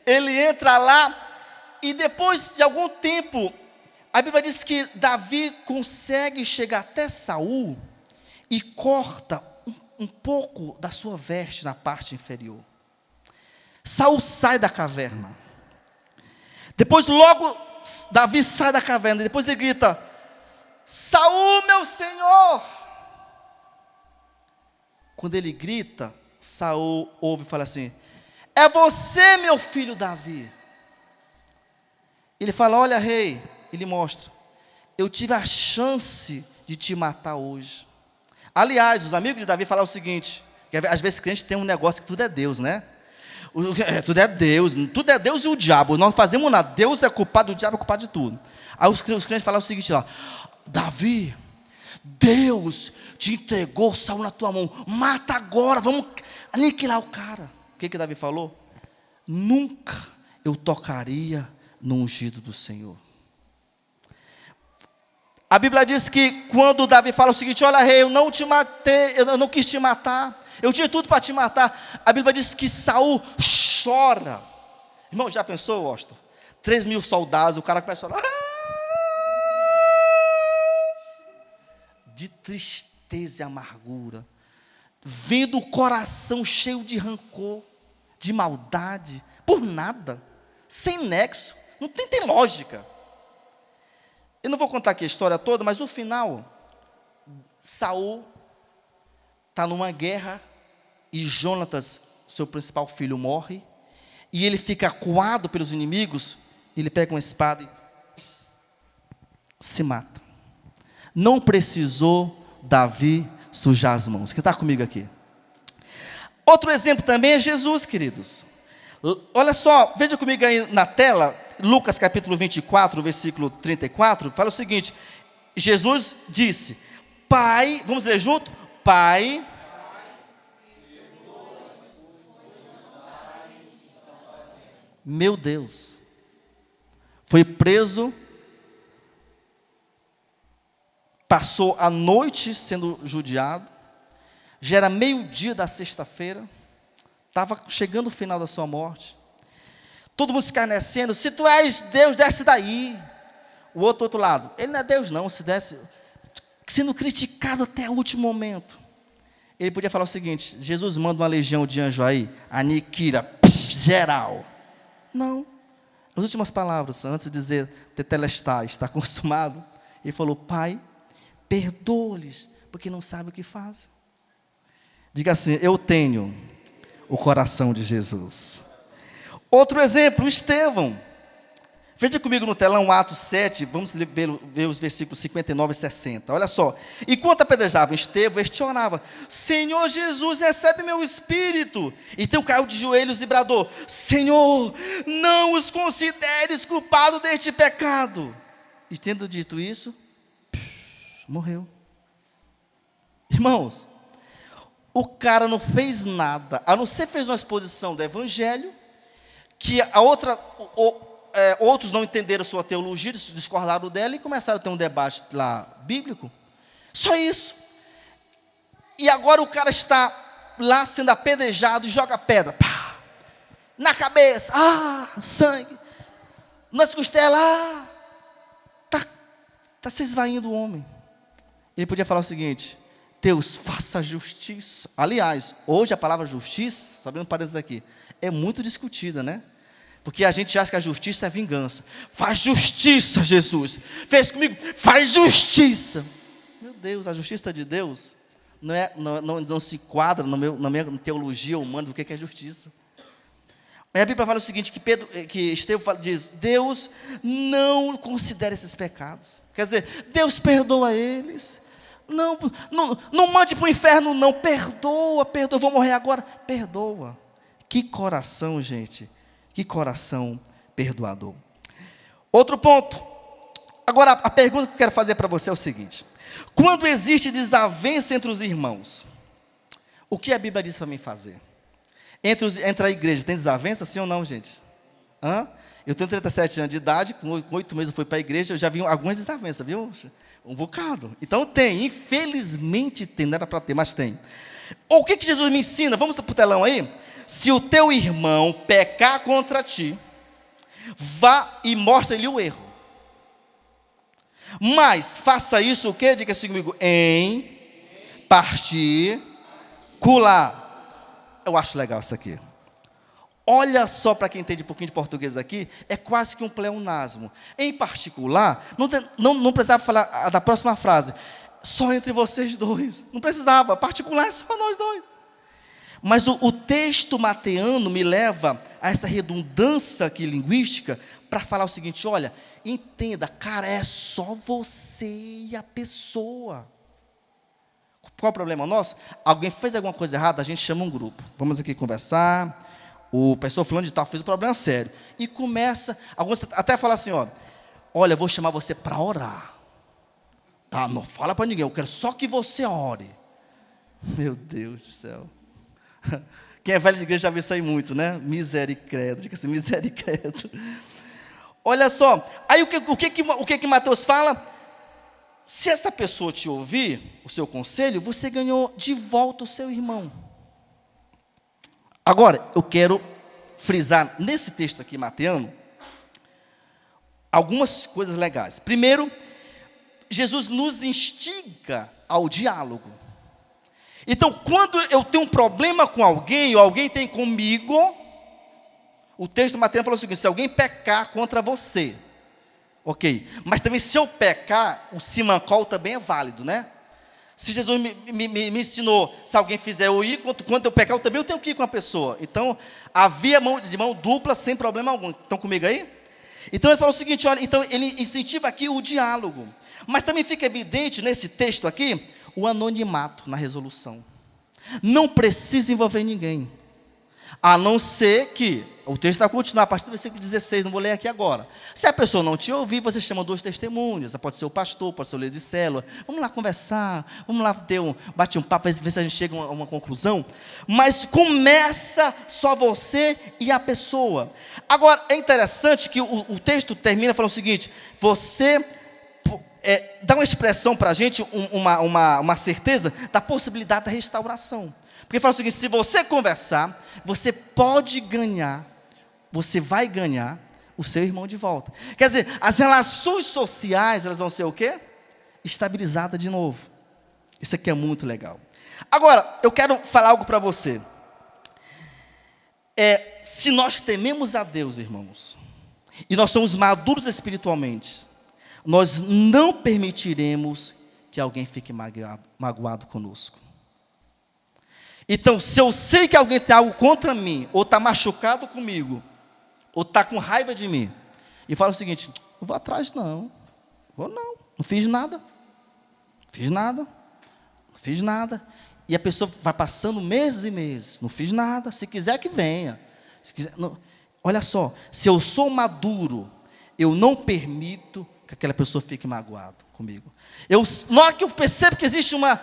Ele entra lá e depois de algum tempo, a Bíblia diz que Davi consegue chegar até Saul e corta um pouco da sua veste na parte inferior. Saul sai da caverna. Depois logo Davi sai da caverna e depois ele grita: Saul, meu senhor! Quando ele grita, Saul ouve e fala assim: é você, meu filho Davi. Ele fala: olha, rei. Ele mostra: eu tive a chance de te matar hoje. Aliás, os amigos de Davi falam o seguinte, que às vezes o crente tem um negócio que tudo é Deus, né? Tudo é Deus e o diabo, nós não fazemos nada, Deus é culpado, o diabo é culpado de tudo. Aí os crentes falam o seguinte lá: Davi, Deus te entregou Saul na tua mão, mata agora, vamos aniquilar o cara. O que Davi falou? Nunca eu tocaria no ungido do Senhor. A Bíblia diz que quando Davi fala o seguinte: olha, rei, eu não te matei, eu não quis te matar, eu tinha tudo para te matar. A Bíblia diz que Saul chora. Irmão, já pensou, Austin? 3.000 soldados, o cara começa a chorar de tristeza e amargura, vendo o coração cheio de rancor, de maldade, por nada, sem nexo, não tem lógica. Eu não vou contar aqui a história toda, mas no final, Saul está numa guerra e Jonatas, seu principal filho, morre, e ele fica acuado pelos inimigos, ele pega uma espada e se mata. Não precisou Davi sujar as mãos. Quem está comigo aqui? Outro exemplo também é Jesus, queridos. Olha só, veja comigo aí na tela, Lucas capítulo 24, versículo 34, fala o seguinte: Jesus disse: Pai, vamos ler junto? Pai, meu Deus, foi preso, passou a noite sendo judiado, já era meio-dia da sexta-feira, estava chegando o final da sua morte, todo mundo se escarnecendo: se tu és Deus, desce daí. O outro lado: ele não é Deus não, se desce, sendo criticado até o último momento. Ele podia falar o seguinte: Jesus manda uma legião de anjo aí, aniquila, geral. Não, as últimas palavras, antes de dizer tetelestai, está consumado, ele falou: Pai, perdoa-lhes, porque não sabem o que fazem. Diga assim: eu tenho o coração de Jesus. Outro exemplo, Estevão. Veja comigo no telão, Atos 7, vamos ver os versículos 59 e 60. Olha só: enquanto apedrejavam Estevão, este orava: Senhor Jesus, recebe meu espírito. Então caiu de joelhos e bradou: Senhor, não os consideres culpados deste pecado. E tendo dito isso, morreu. Irmãos, o cara não fez nada, a não ser fez uma exposição do evangelho, que outros não entenderam sua teologia, discordaram dela e começaram a ter um debate lá bíblico. Só isso. E agora o cara está lá sendo apedrejado e joga pedra, pá, na cabeça, sangue, nas costelas, está se esvaindo o homem. Ele podia falar o seguinte: Deus, faça justiça. Aliás, hoje a palavra justiça, sabendo parênteses aqui, é muito discutida, né? Porque a gente acha que a justiça é vingança. Faz justiça, Jesus. Fez comigo, faz justiça. Meu Deus, a justiça de Deus não se enquadra na minha teologia humana do que é justiça. Mas a Bíblia fala o seguinte, que Estevão diz: Deus não considera esses pecados. Quer dizer, Deus perdoa eles. Não, não mande para o inferno, não. Perdoa, eu vou morrer agora. Perdoa. Que coração, gente. Que coração perdoador. Outro ponto. Agora, a pergunta que eu quero fazer para você é o seguinte. Quando existe desavença entre os irmãos, o que a Bíblia diz para mim fazer? Entre a igreja, tem desavença, sim ou não, gente? Eu tenho 37 anos de idade, com 8 meses eu fui para a igreja, eu já vi algumas desavenças, viu? Um bocado. Então tem, infelizmente tem, não era para ter, mas tem. O que Jesus me ensina? Vamos para o telão aí? Se o teu irmão pecar contra ti, vá e mostre-lhe o erro. Mas faça isso o quê? Diga assim comigo. Em particular. Eu acho legal isso aqui. Olha só, para quem entende um pouquinho de português aqui, é quase que um pleonasmo. Em particular, não precisava falar da próxima frase. Só entre vocês dois. Não precisava. Particular é só nós dois. Mas o texto mateano me leva a essa redundância aqui linguística para falar o seguinte, olha, entenda, cara, é só você e a pessoa. Qual o problema nosso? Alguém fez alguma coisa errada, a gente chama um grupo. Vamos aqui conversar. O pessoal falando de tal fez um problema sério. E começa, alguns até falam assim, olha, eu vou chamar você para orar. Tá, não fala para ninguém, eu quero só que você ore. Meu Deus do céu. Quem é velho de igreja já viu isso aí muito, né? Misericórdia, diga assim, misericórdia. Olha só, aí o que Mateus fala? Se essa pessoa te ouvir, o seu conselho, você ganhou de volta o seu irmão. Agora, eu quero frisar nesse texto aqui, mateano, algumas coisas legais. Primeiro, Jesus nos instiga ao diálogo. Então, quando eu tenho um problema com alguém, ou alguém tem comigo, o texto mateano falou o seguinte, se alguém pecar contra você, ok, mas também se eu pecar, o simancol também é válido, né? Se Jesus me ensinou, se alguém fizer eu ir, quando eu pecar, eu também tenho que ir com a pessoa. Então, havia de mão dupla, sem problema algum. Estão comigo aí? Então, ele falou o seguinte, olha, então ele incentiva aqui o diálogo. Mas também fica evidente, nesse texto aqui, o anonimato na resolução. Não precisa envolver ninguém. A não ser que, o texto vai continuar a partir do versículo 16, não vou ler aqui agora. Se a pessoa não te ouvir, você chama 2 testemunhas, pode ser o pastor, pode ser o líder de célula. Vamos lá conversar, vamos lá bater um papo, ver se a gente chega a uma conclusão. Mas começa só você e a pessoa. Agora, é interessante que o texto termina falando o seguinte, você dá uma expressão para a gente, uma certeza da possibilidade da restauração. Porque fala o seguinte, se você conversar, você pode ganhar, você vai ganhar o seu irmão de volta. Quer dizer, as relações sociais, elas vão ser o quê? Estabilizadas de novo. Isso aqui é muito legal. Agora, eu quero falar algo para você. Se nós tememos a Deus, irmãos, e nós somos maduros espiritualmente, nós não permitiremos que alguém fique magoado conosco. Então, se eu sei que alguém tem algo contra mim, ou está machucado comigo, ou está com raiva de mim, e fala o seguinte, não vou atrás não, não fiz nada, não fiz nada, e a pessoa vai passando meses e meses, não fiz nada, se quiser que venha, se quiser, não. Olha só, se eu sou maduro, eu não permito que aquela pessoa fique magoada comigo. Na hora que eu percebo que existe uma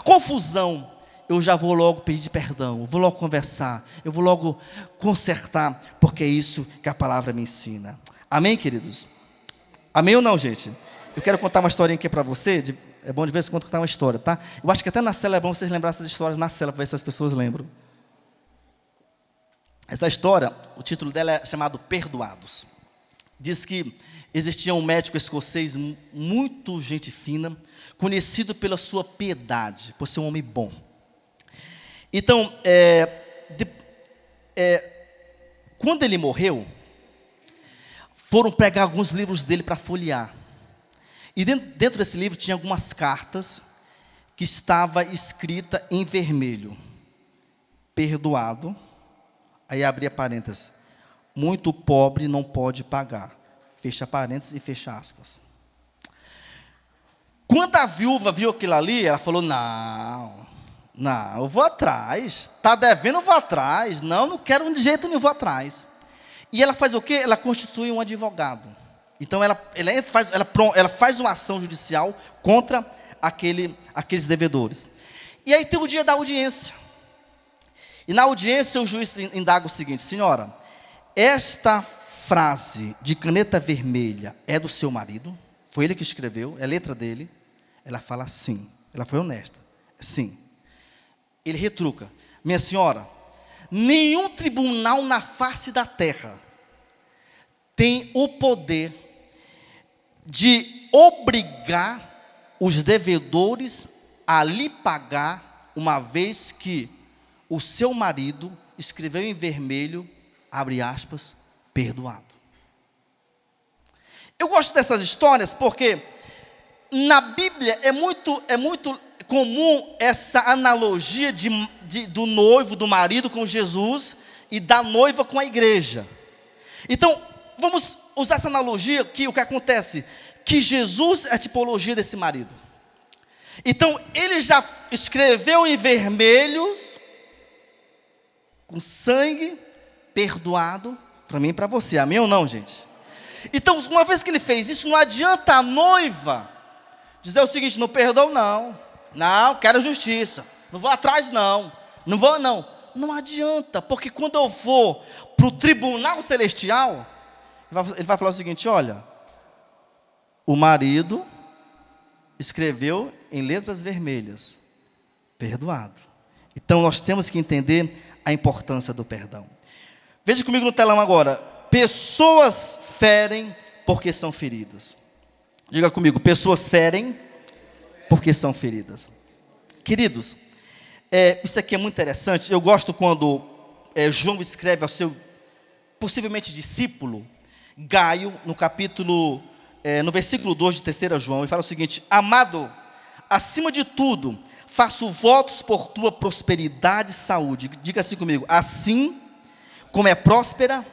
confusão, eu já vou logo pedir perdão, eu vou logo conversar, eu vou logo consertar, porque é isso que a palavra me ensina. Amém, queridos? Amém ou não, gente? Eu quero contar uma historinha aqui para você, é bom de vez em quando contar uma história, tá? Eu acho que até na cela é bom vocês lembrarem essas histórias na cela, para ver se as pessoas lembram. Essa história, o título dela é chamado Perdoados. Diz que existia um médico escocês, muito gente fina, conhecido pela sua piedade, por ser um homem bom. Então, quando ele morreu, foram pegar alguns livros dele para folhear. E dentro desse livro tinha algumas cartas que estava escrita em vermelho. Perdoado, aí abria parênteses, muito pobre não pode pagar. Fecha parênteses e fecha aspas. Quando a viúva viu aquilo ali, ela falou: não, eu vou atrás. Está devendo, eu vou atrás. Não quero de jeito nenhum, vou atrás. E ela faz o quê? Ela constitui um advogado. Então ela faz uma ação judicial contra aqueles devedores. E aí tem o dia da audiência. E na audiência o juiz indaga o seguinte: senhora, esta frase de caneta vermelha é do seu marido? Foi ele que escreveu? É a letra dele? Ela fala sim. Ela foi honesta. Sim. Ele retruca: minha senhora, nenhum tribunal na face da terra tem o poder de obrigar os devedores a lhe pagar, uma vez que o seu marido escreveu em vermelho, abre aspas, perdoado. Eu gosto dessas histórias porque na Bíblia é muito comum essa analogia do noivo, do marido com Jesus e da noiva com a igreja. Então, vamos usar essa analogia que o que acontece? Que Jesus é a tipologia desse marido. Então, ele já escreveu em vermelhos, com sangue, perdoado, para mim e para você. Amém ou não, gente? Então, uma vez que ele fez isso, não adianta a noiva dizer o seguinte: não perdoo não, quero justiça, não vou atrás não vou não. Não adianta, porque quando eu for para o tribunal celestial, ele vai falar o seguinte: olha, o marido escreveu em letras vermelhas, perdoado. Então nós temos que entender a importância do perdão. Veja comigo no telão agora: pessoas ferem porque são feridas. Diga comigo: pessoas ferem porque são feridas. Queridos, isso aqui é muito interessante. Eu gosto quando João escreve ao seu possivelmente discípulo Gaio, no versículo 2 de 3 João, ele fala o seguinte: amado, acima de tudo, faço votos por tua prosperidade e saúde. Diga assim comigo: assim como é próspera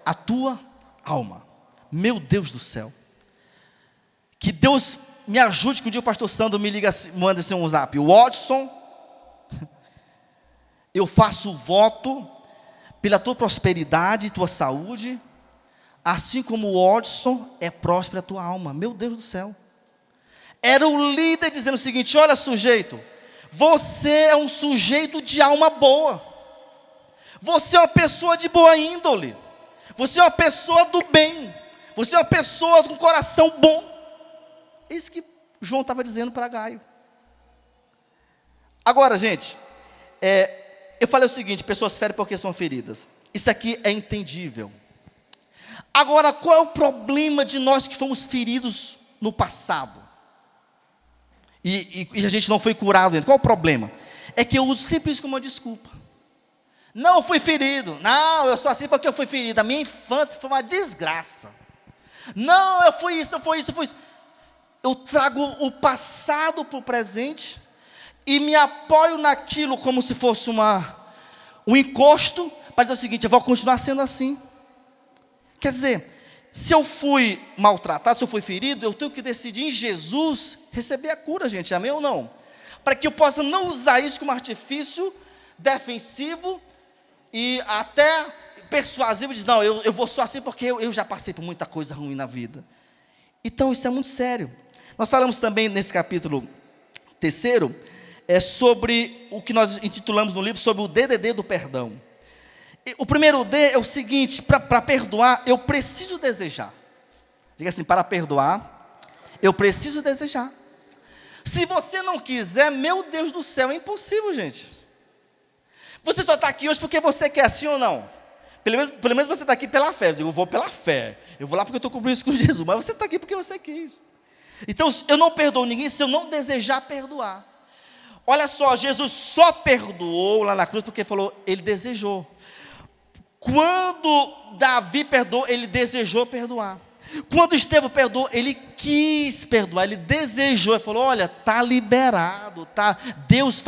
a tua alma. Meu Deus do céu. Que Deus me ajude, que um dia o pastor Sandro me liga, manda assim um zap: Watson, eu faço voto pela tua prosperidade e tua saúde, assim como o Watson é próspera a tua alma. Meu Deus do céu. Era o líder dizendo o seguinte: olha, sujeito, você é um sujeito de alma boa, você é uma pessoa de boa índole, você é uma pessoa do bem, você é uma pessoa com coração bom. Isso que João estava dizendo para Gaio. Agora, gente, eu falei o seguinte: pessoas ferem porque são feridas. Isso aqui é entendível. Agora, qual é o problema de nós que fomos feridos no passado? E a gente não foi curado ainda. Qual é o problema? É que eu uso sempre isso como uma desculpa. Não, eu fui ferido. Não, eu sou assim porque eu fui ferido. A minha infância foi uma desgraça. Não, eu fui isso. Eu trago o passado para o presente e me apoio naquilo como se fosse um encosto, para dizer o seguinte: eu vou continuar sendo assim. Quer dizer, se eu fui maltratado, se eu fui ferido, eu tenho que decidir em Jesus receber a cura, gente. Amém ou não? Para que eu possa não usar isso como artifício defensivo e até persuasivo, de não, eu vou só assim porque eu já passei por muita coisa ruim na vida. Então isso é muito sério. Nós falamos também nesse capítulo 3, sobre o que nós intitulamos no livro, sobre o DDD do perdão. O primeiro D é o seguinte: para perdoar, eu preciso desejar. Diga assim: para perdoar, eu preciso desejar. Se você não quiser, meu Deus do céu, é impossível, gente. Você só está aqui hoje porque você quer, sim ou não? Pelo menos você está aqui pela fé. Eu digo: eu vou pela fé. Eu vou lá porque eu estou cumprindo isso com Jesus. Mas você está aqui porque você quis. Então, eu não perdoo ninguém se eu não desejar perdoar. Olha só, Jesus só perdoou lá na cruz porque ele desejou. Quando Davi perdoou, ele desejou perdoar. Quando Estevão perdoou, ele quis perdoar, ele desejou, ele falou: olha, está liberado, tá? Deus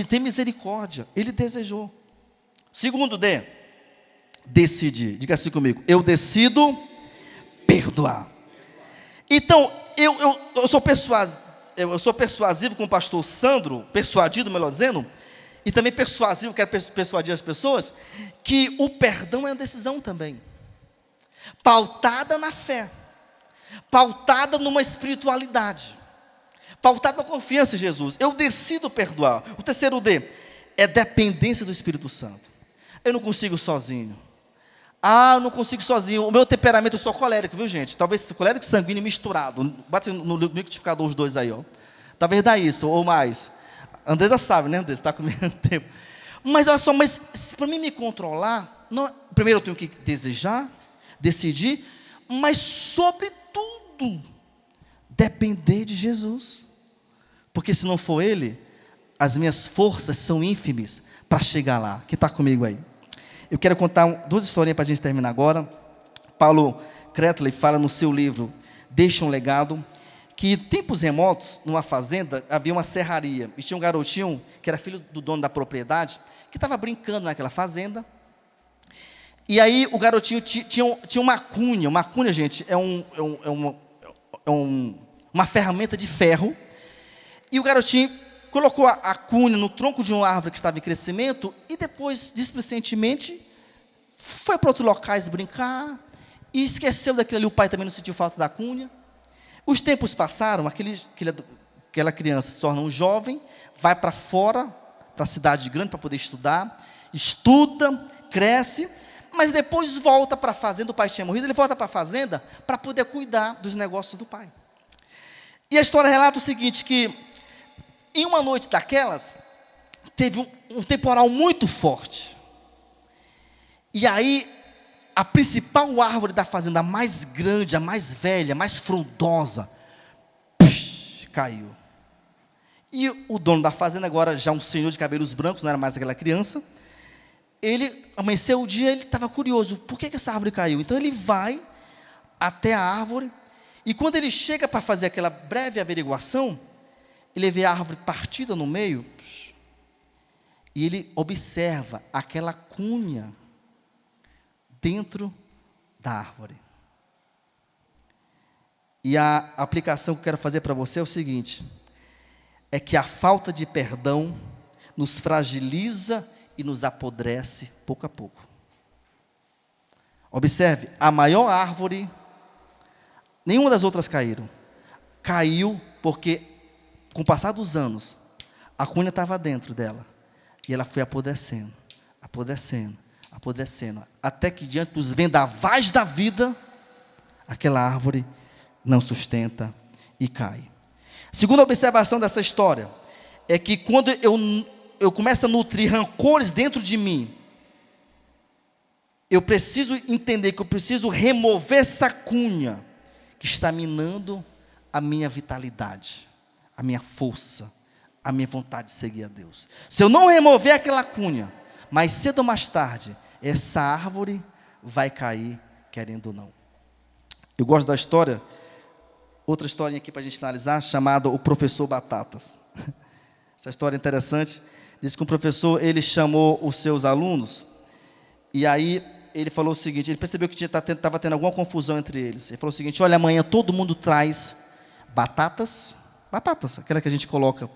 tem misericórdia. Ele desejou. Segundo D, decidir. Diga assim comigo: eu decido perdoar. Então, eu sou eu sou persuasivo com o pastor Sandro, persuadido, melhor dizendo, e também persuasivo, quero persuadir as pessoas, que o perdão é uma decisão também, pautada na fé, pautada numa espiritualidade, pautada na confiança em Jesus. Eu decido perdoar. O terceiro D é dependência do Espírito Santo. Eu não consigo sozinho. Eu não consigo sozinho. O meu temperamento, eu sou colérico, viu, gente? Talvez colérico e sanguíneo misturado. Bate no liquidificador os dois aí, ó. Talvez dá isso, ou mais. Andresa sabe, né, Andresa? Está comigo há tempo. Mas olha só, para mim me controlar, primeiro eu tenho que desejar, decidir, mas sobretudo, depender de Jesus. Porque se não for Ele, as minhas forças são ínfimes para chegar lá. Quem está comigo aí? Eu quero contar duas historinhas para a gente terminar agora. Paulo Kretley fala no seu livro Deixa um Legado, que em tempos remotos, numa fazenda, havia uma serraria. E tinha um garotinho, que era filho do dono da propriedade, que estava brincando naquela fazenda. E aí o garotinho tinha uma cunha. Uma cunha, gente, é uma ferramenta de ferro. E o garotinho colocou a cunha no tronco de uma árvore que estava em crescimento e depois, displicentemente, foi para outros locais brincar e esqueceu daquilo ali. O pai também não sentiu falta da cunha. Os tempos passaram, aquela criança se torna um jovem, vai para fora, para a cidade grande para poder estudar, estuda, cresce, mas depois volta para a fazenda. O pai tinha morrido, ele volta para a fazenda para poder cuidar dos negócios do pai. E a história relata o seguinte, que em uma noite daquelas, teve um temporal muito forte. E aí, a principal árvore da fazenda, a mais grande, a mais velha, a mais frondosa, caiu. E o dono da fazenda, agora já um senhor de cabelos brancos, não era mais aquela criança, ele amanheceu o dia, ele estava curioso, por que essa árvore caiu? Então ele vai até a árvore, e quando ele chega para fazer aquela breve averiguação, ele vê a árvore partida no meio, e ele observa aquela cunha dentro da árvore. E a aplicação que eu quero fazer para você é o seguinte, é que a falta de perdão nos fragiliza e nos apodrece pouco a pouco. Observe, a maior árvore, nenhuma das outras caiu porque, com o passar dos anos, a cunha estava dentro dela, e ela foi apodrecendo, até que diante dos vendavais da vida, aquela árvore não sustenta e cai. Segunda observação dessa história, é que quando eu começo a nutrir rancores dentro de mim, eu preciso entender que eu preciso remover essa cunha, que está minando a minha vitalidade, a minha força, a minha vontade de seguir a Deus. Se eu não remover aquela cunha, mais cedo ou mais tarde, essa árvore vai cair, querendo ou não. Eu gosto da história, outra historinha aqui para a gente finalizar, chamada O Professor Batatas. Essa história é interessante. Diz que o professor, ele chamou os seus alunos, e aí ele falou o seguinte, ele percebeu que estava tendo alguma confusão entre eles. Ele falou o seguinte, olha, amanhã todo mundo traz batatas, aquela que a gente coloca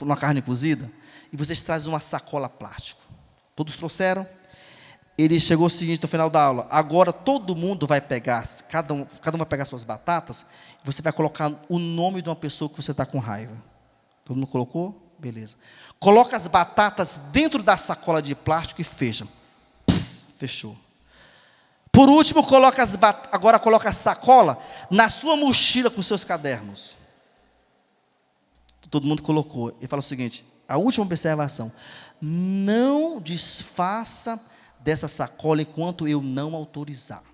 numa carne cozida, e vocês trazem uma sacola plástico. Todos trouxeram. Ele chegou o seguinte, no final da aula, agora todo mundo vai pegar, cada um vai pegar suas batatas, e você vai colocar o nome de uma pessoa que você está com raiva. Todo mundo colocou? Beleza. Coloca as batatas dentro da sacola de plástico e fecha. Fechou. Por último, agora coloca a sacola na sua mochila com seus cadernos. Todo mundo colocou. E fala o seguinte, a última observação, não desfaça dessa sacola enquanto eu não autorizar.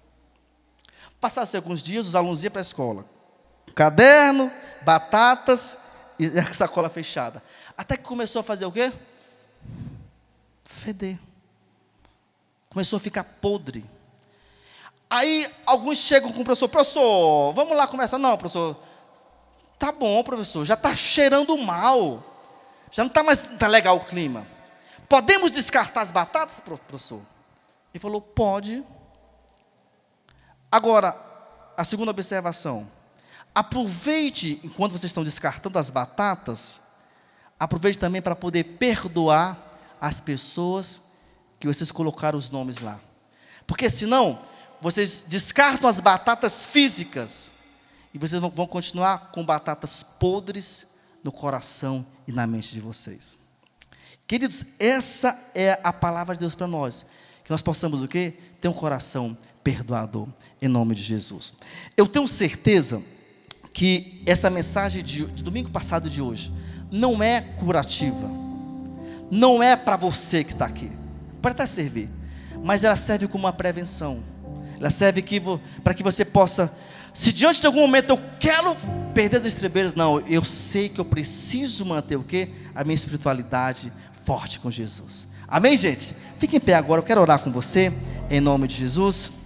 Passaram-se alguns dias, os alunos iam para a escola. Caderno, batatas e a sacola fechada. Até que começou a fazer o quê? Feder. Começou a ficar podre. Aí alguns chegam com o professor, vamos lá conversar. Não, professor, tá bom, professor, já está cheirando mal. Já não está mais legal o clima. Podemos descartar as batatas, professor? Ele falou, pode. Agora, a segunda observação. Aproveite, enquanto vocês estão descartando as batatas, aproveite também para poder perdoar as pessoas que vocês colocaram os nomes lá. Porque senão, vocês descartam as batatas físicas e vocês vão continuar com batatas podres no coração e na mente de vocês. Queridos, essa é a palavra de Deus para nós. Que nós possamos o quê? Ter um coração perdoador, em nome de Jesus. Eu tenho certeza que essa mensagem de domingo passado de hoje não é curativa. Não é para você que está aqui. Pode até servir, mas ela serve como uma prevenção. Ela serve para que você possa, se diante de algum momento eu quero perder as estribeiras, não, eu sei que eu preciso manter o quê? A minha espiritualidade forte com Jesus. Amém, gente? Fique em pé agora, eu quero orar com você, em nome de Jesus.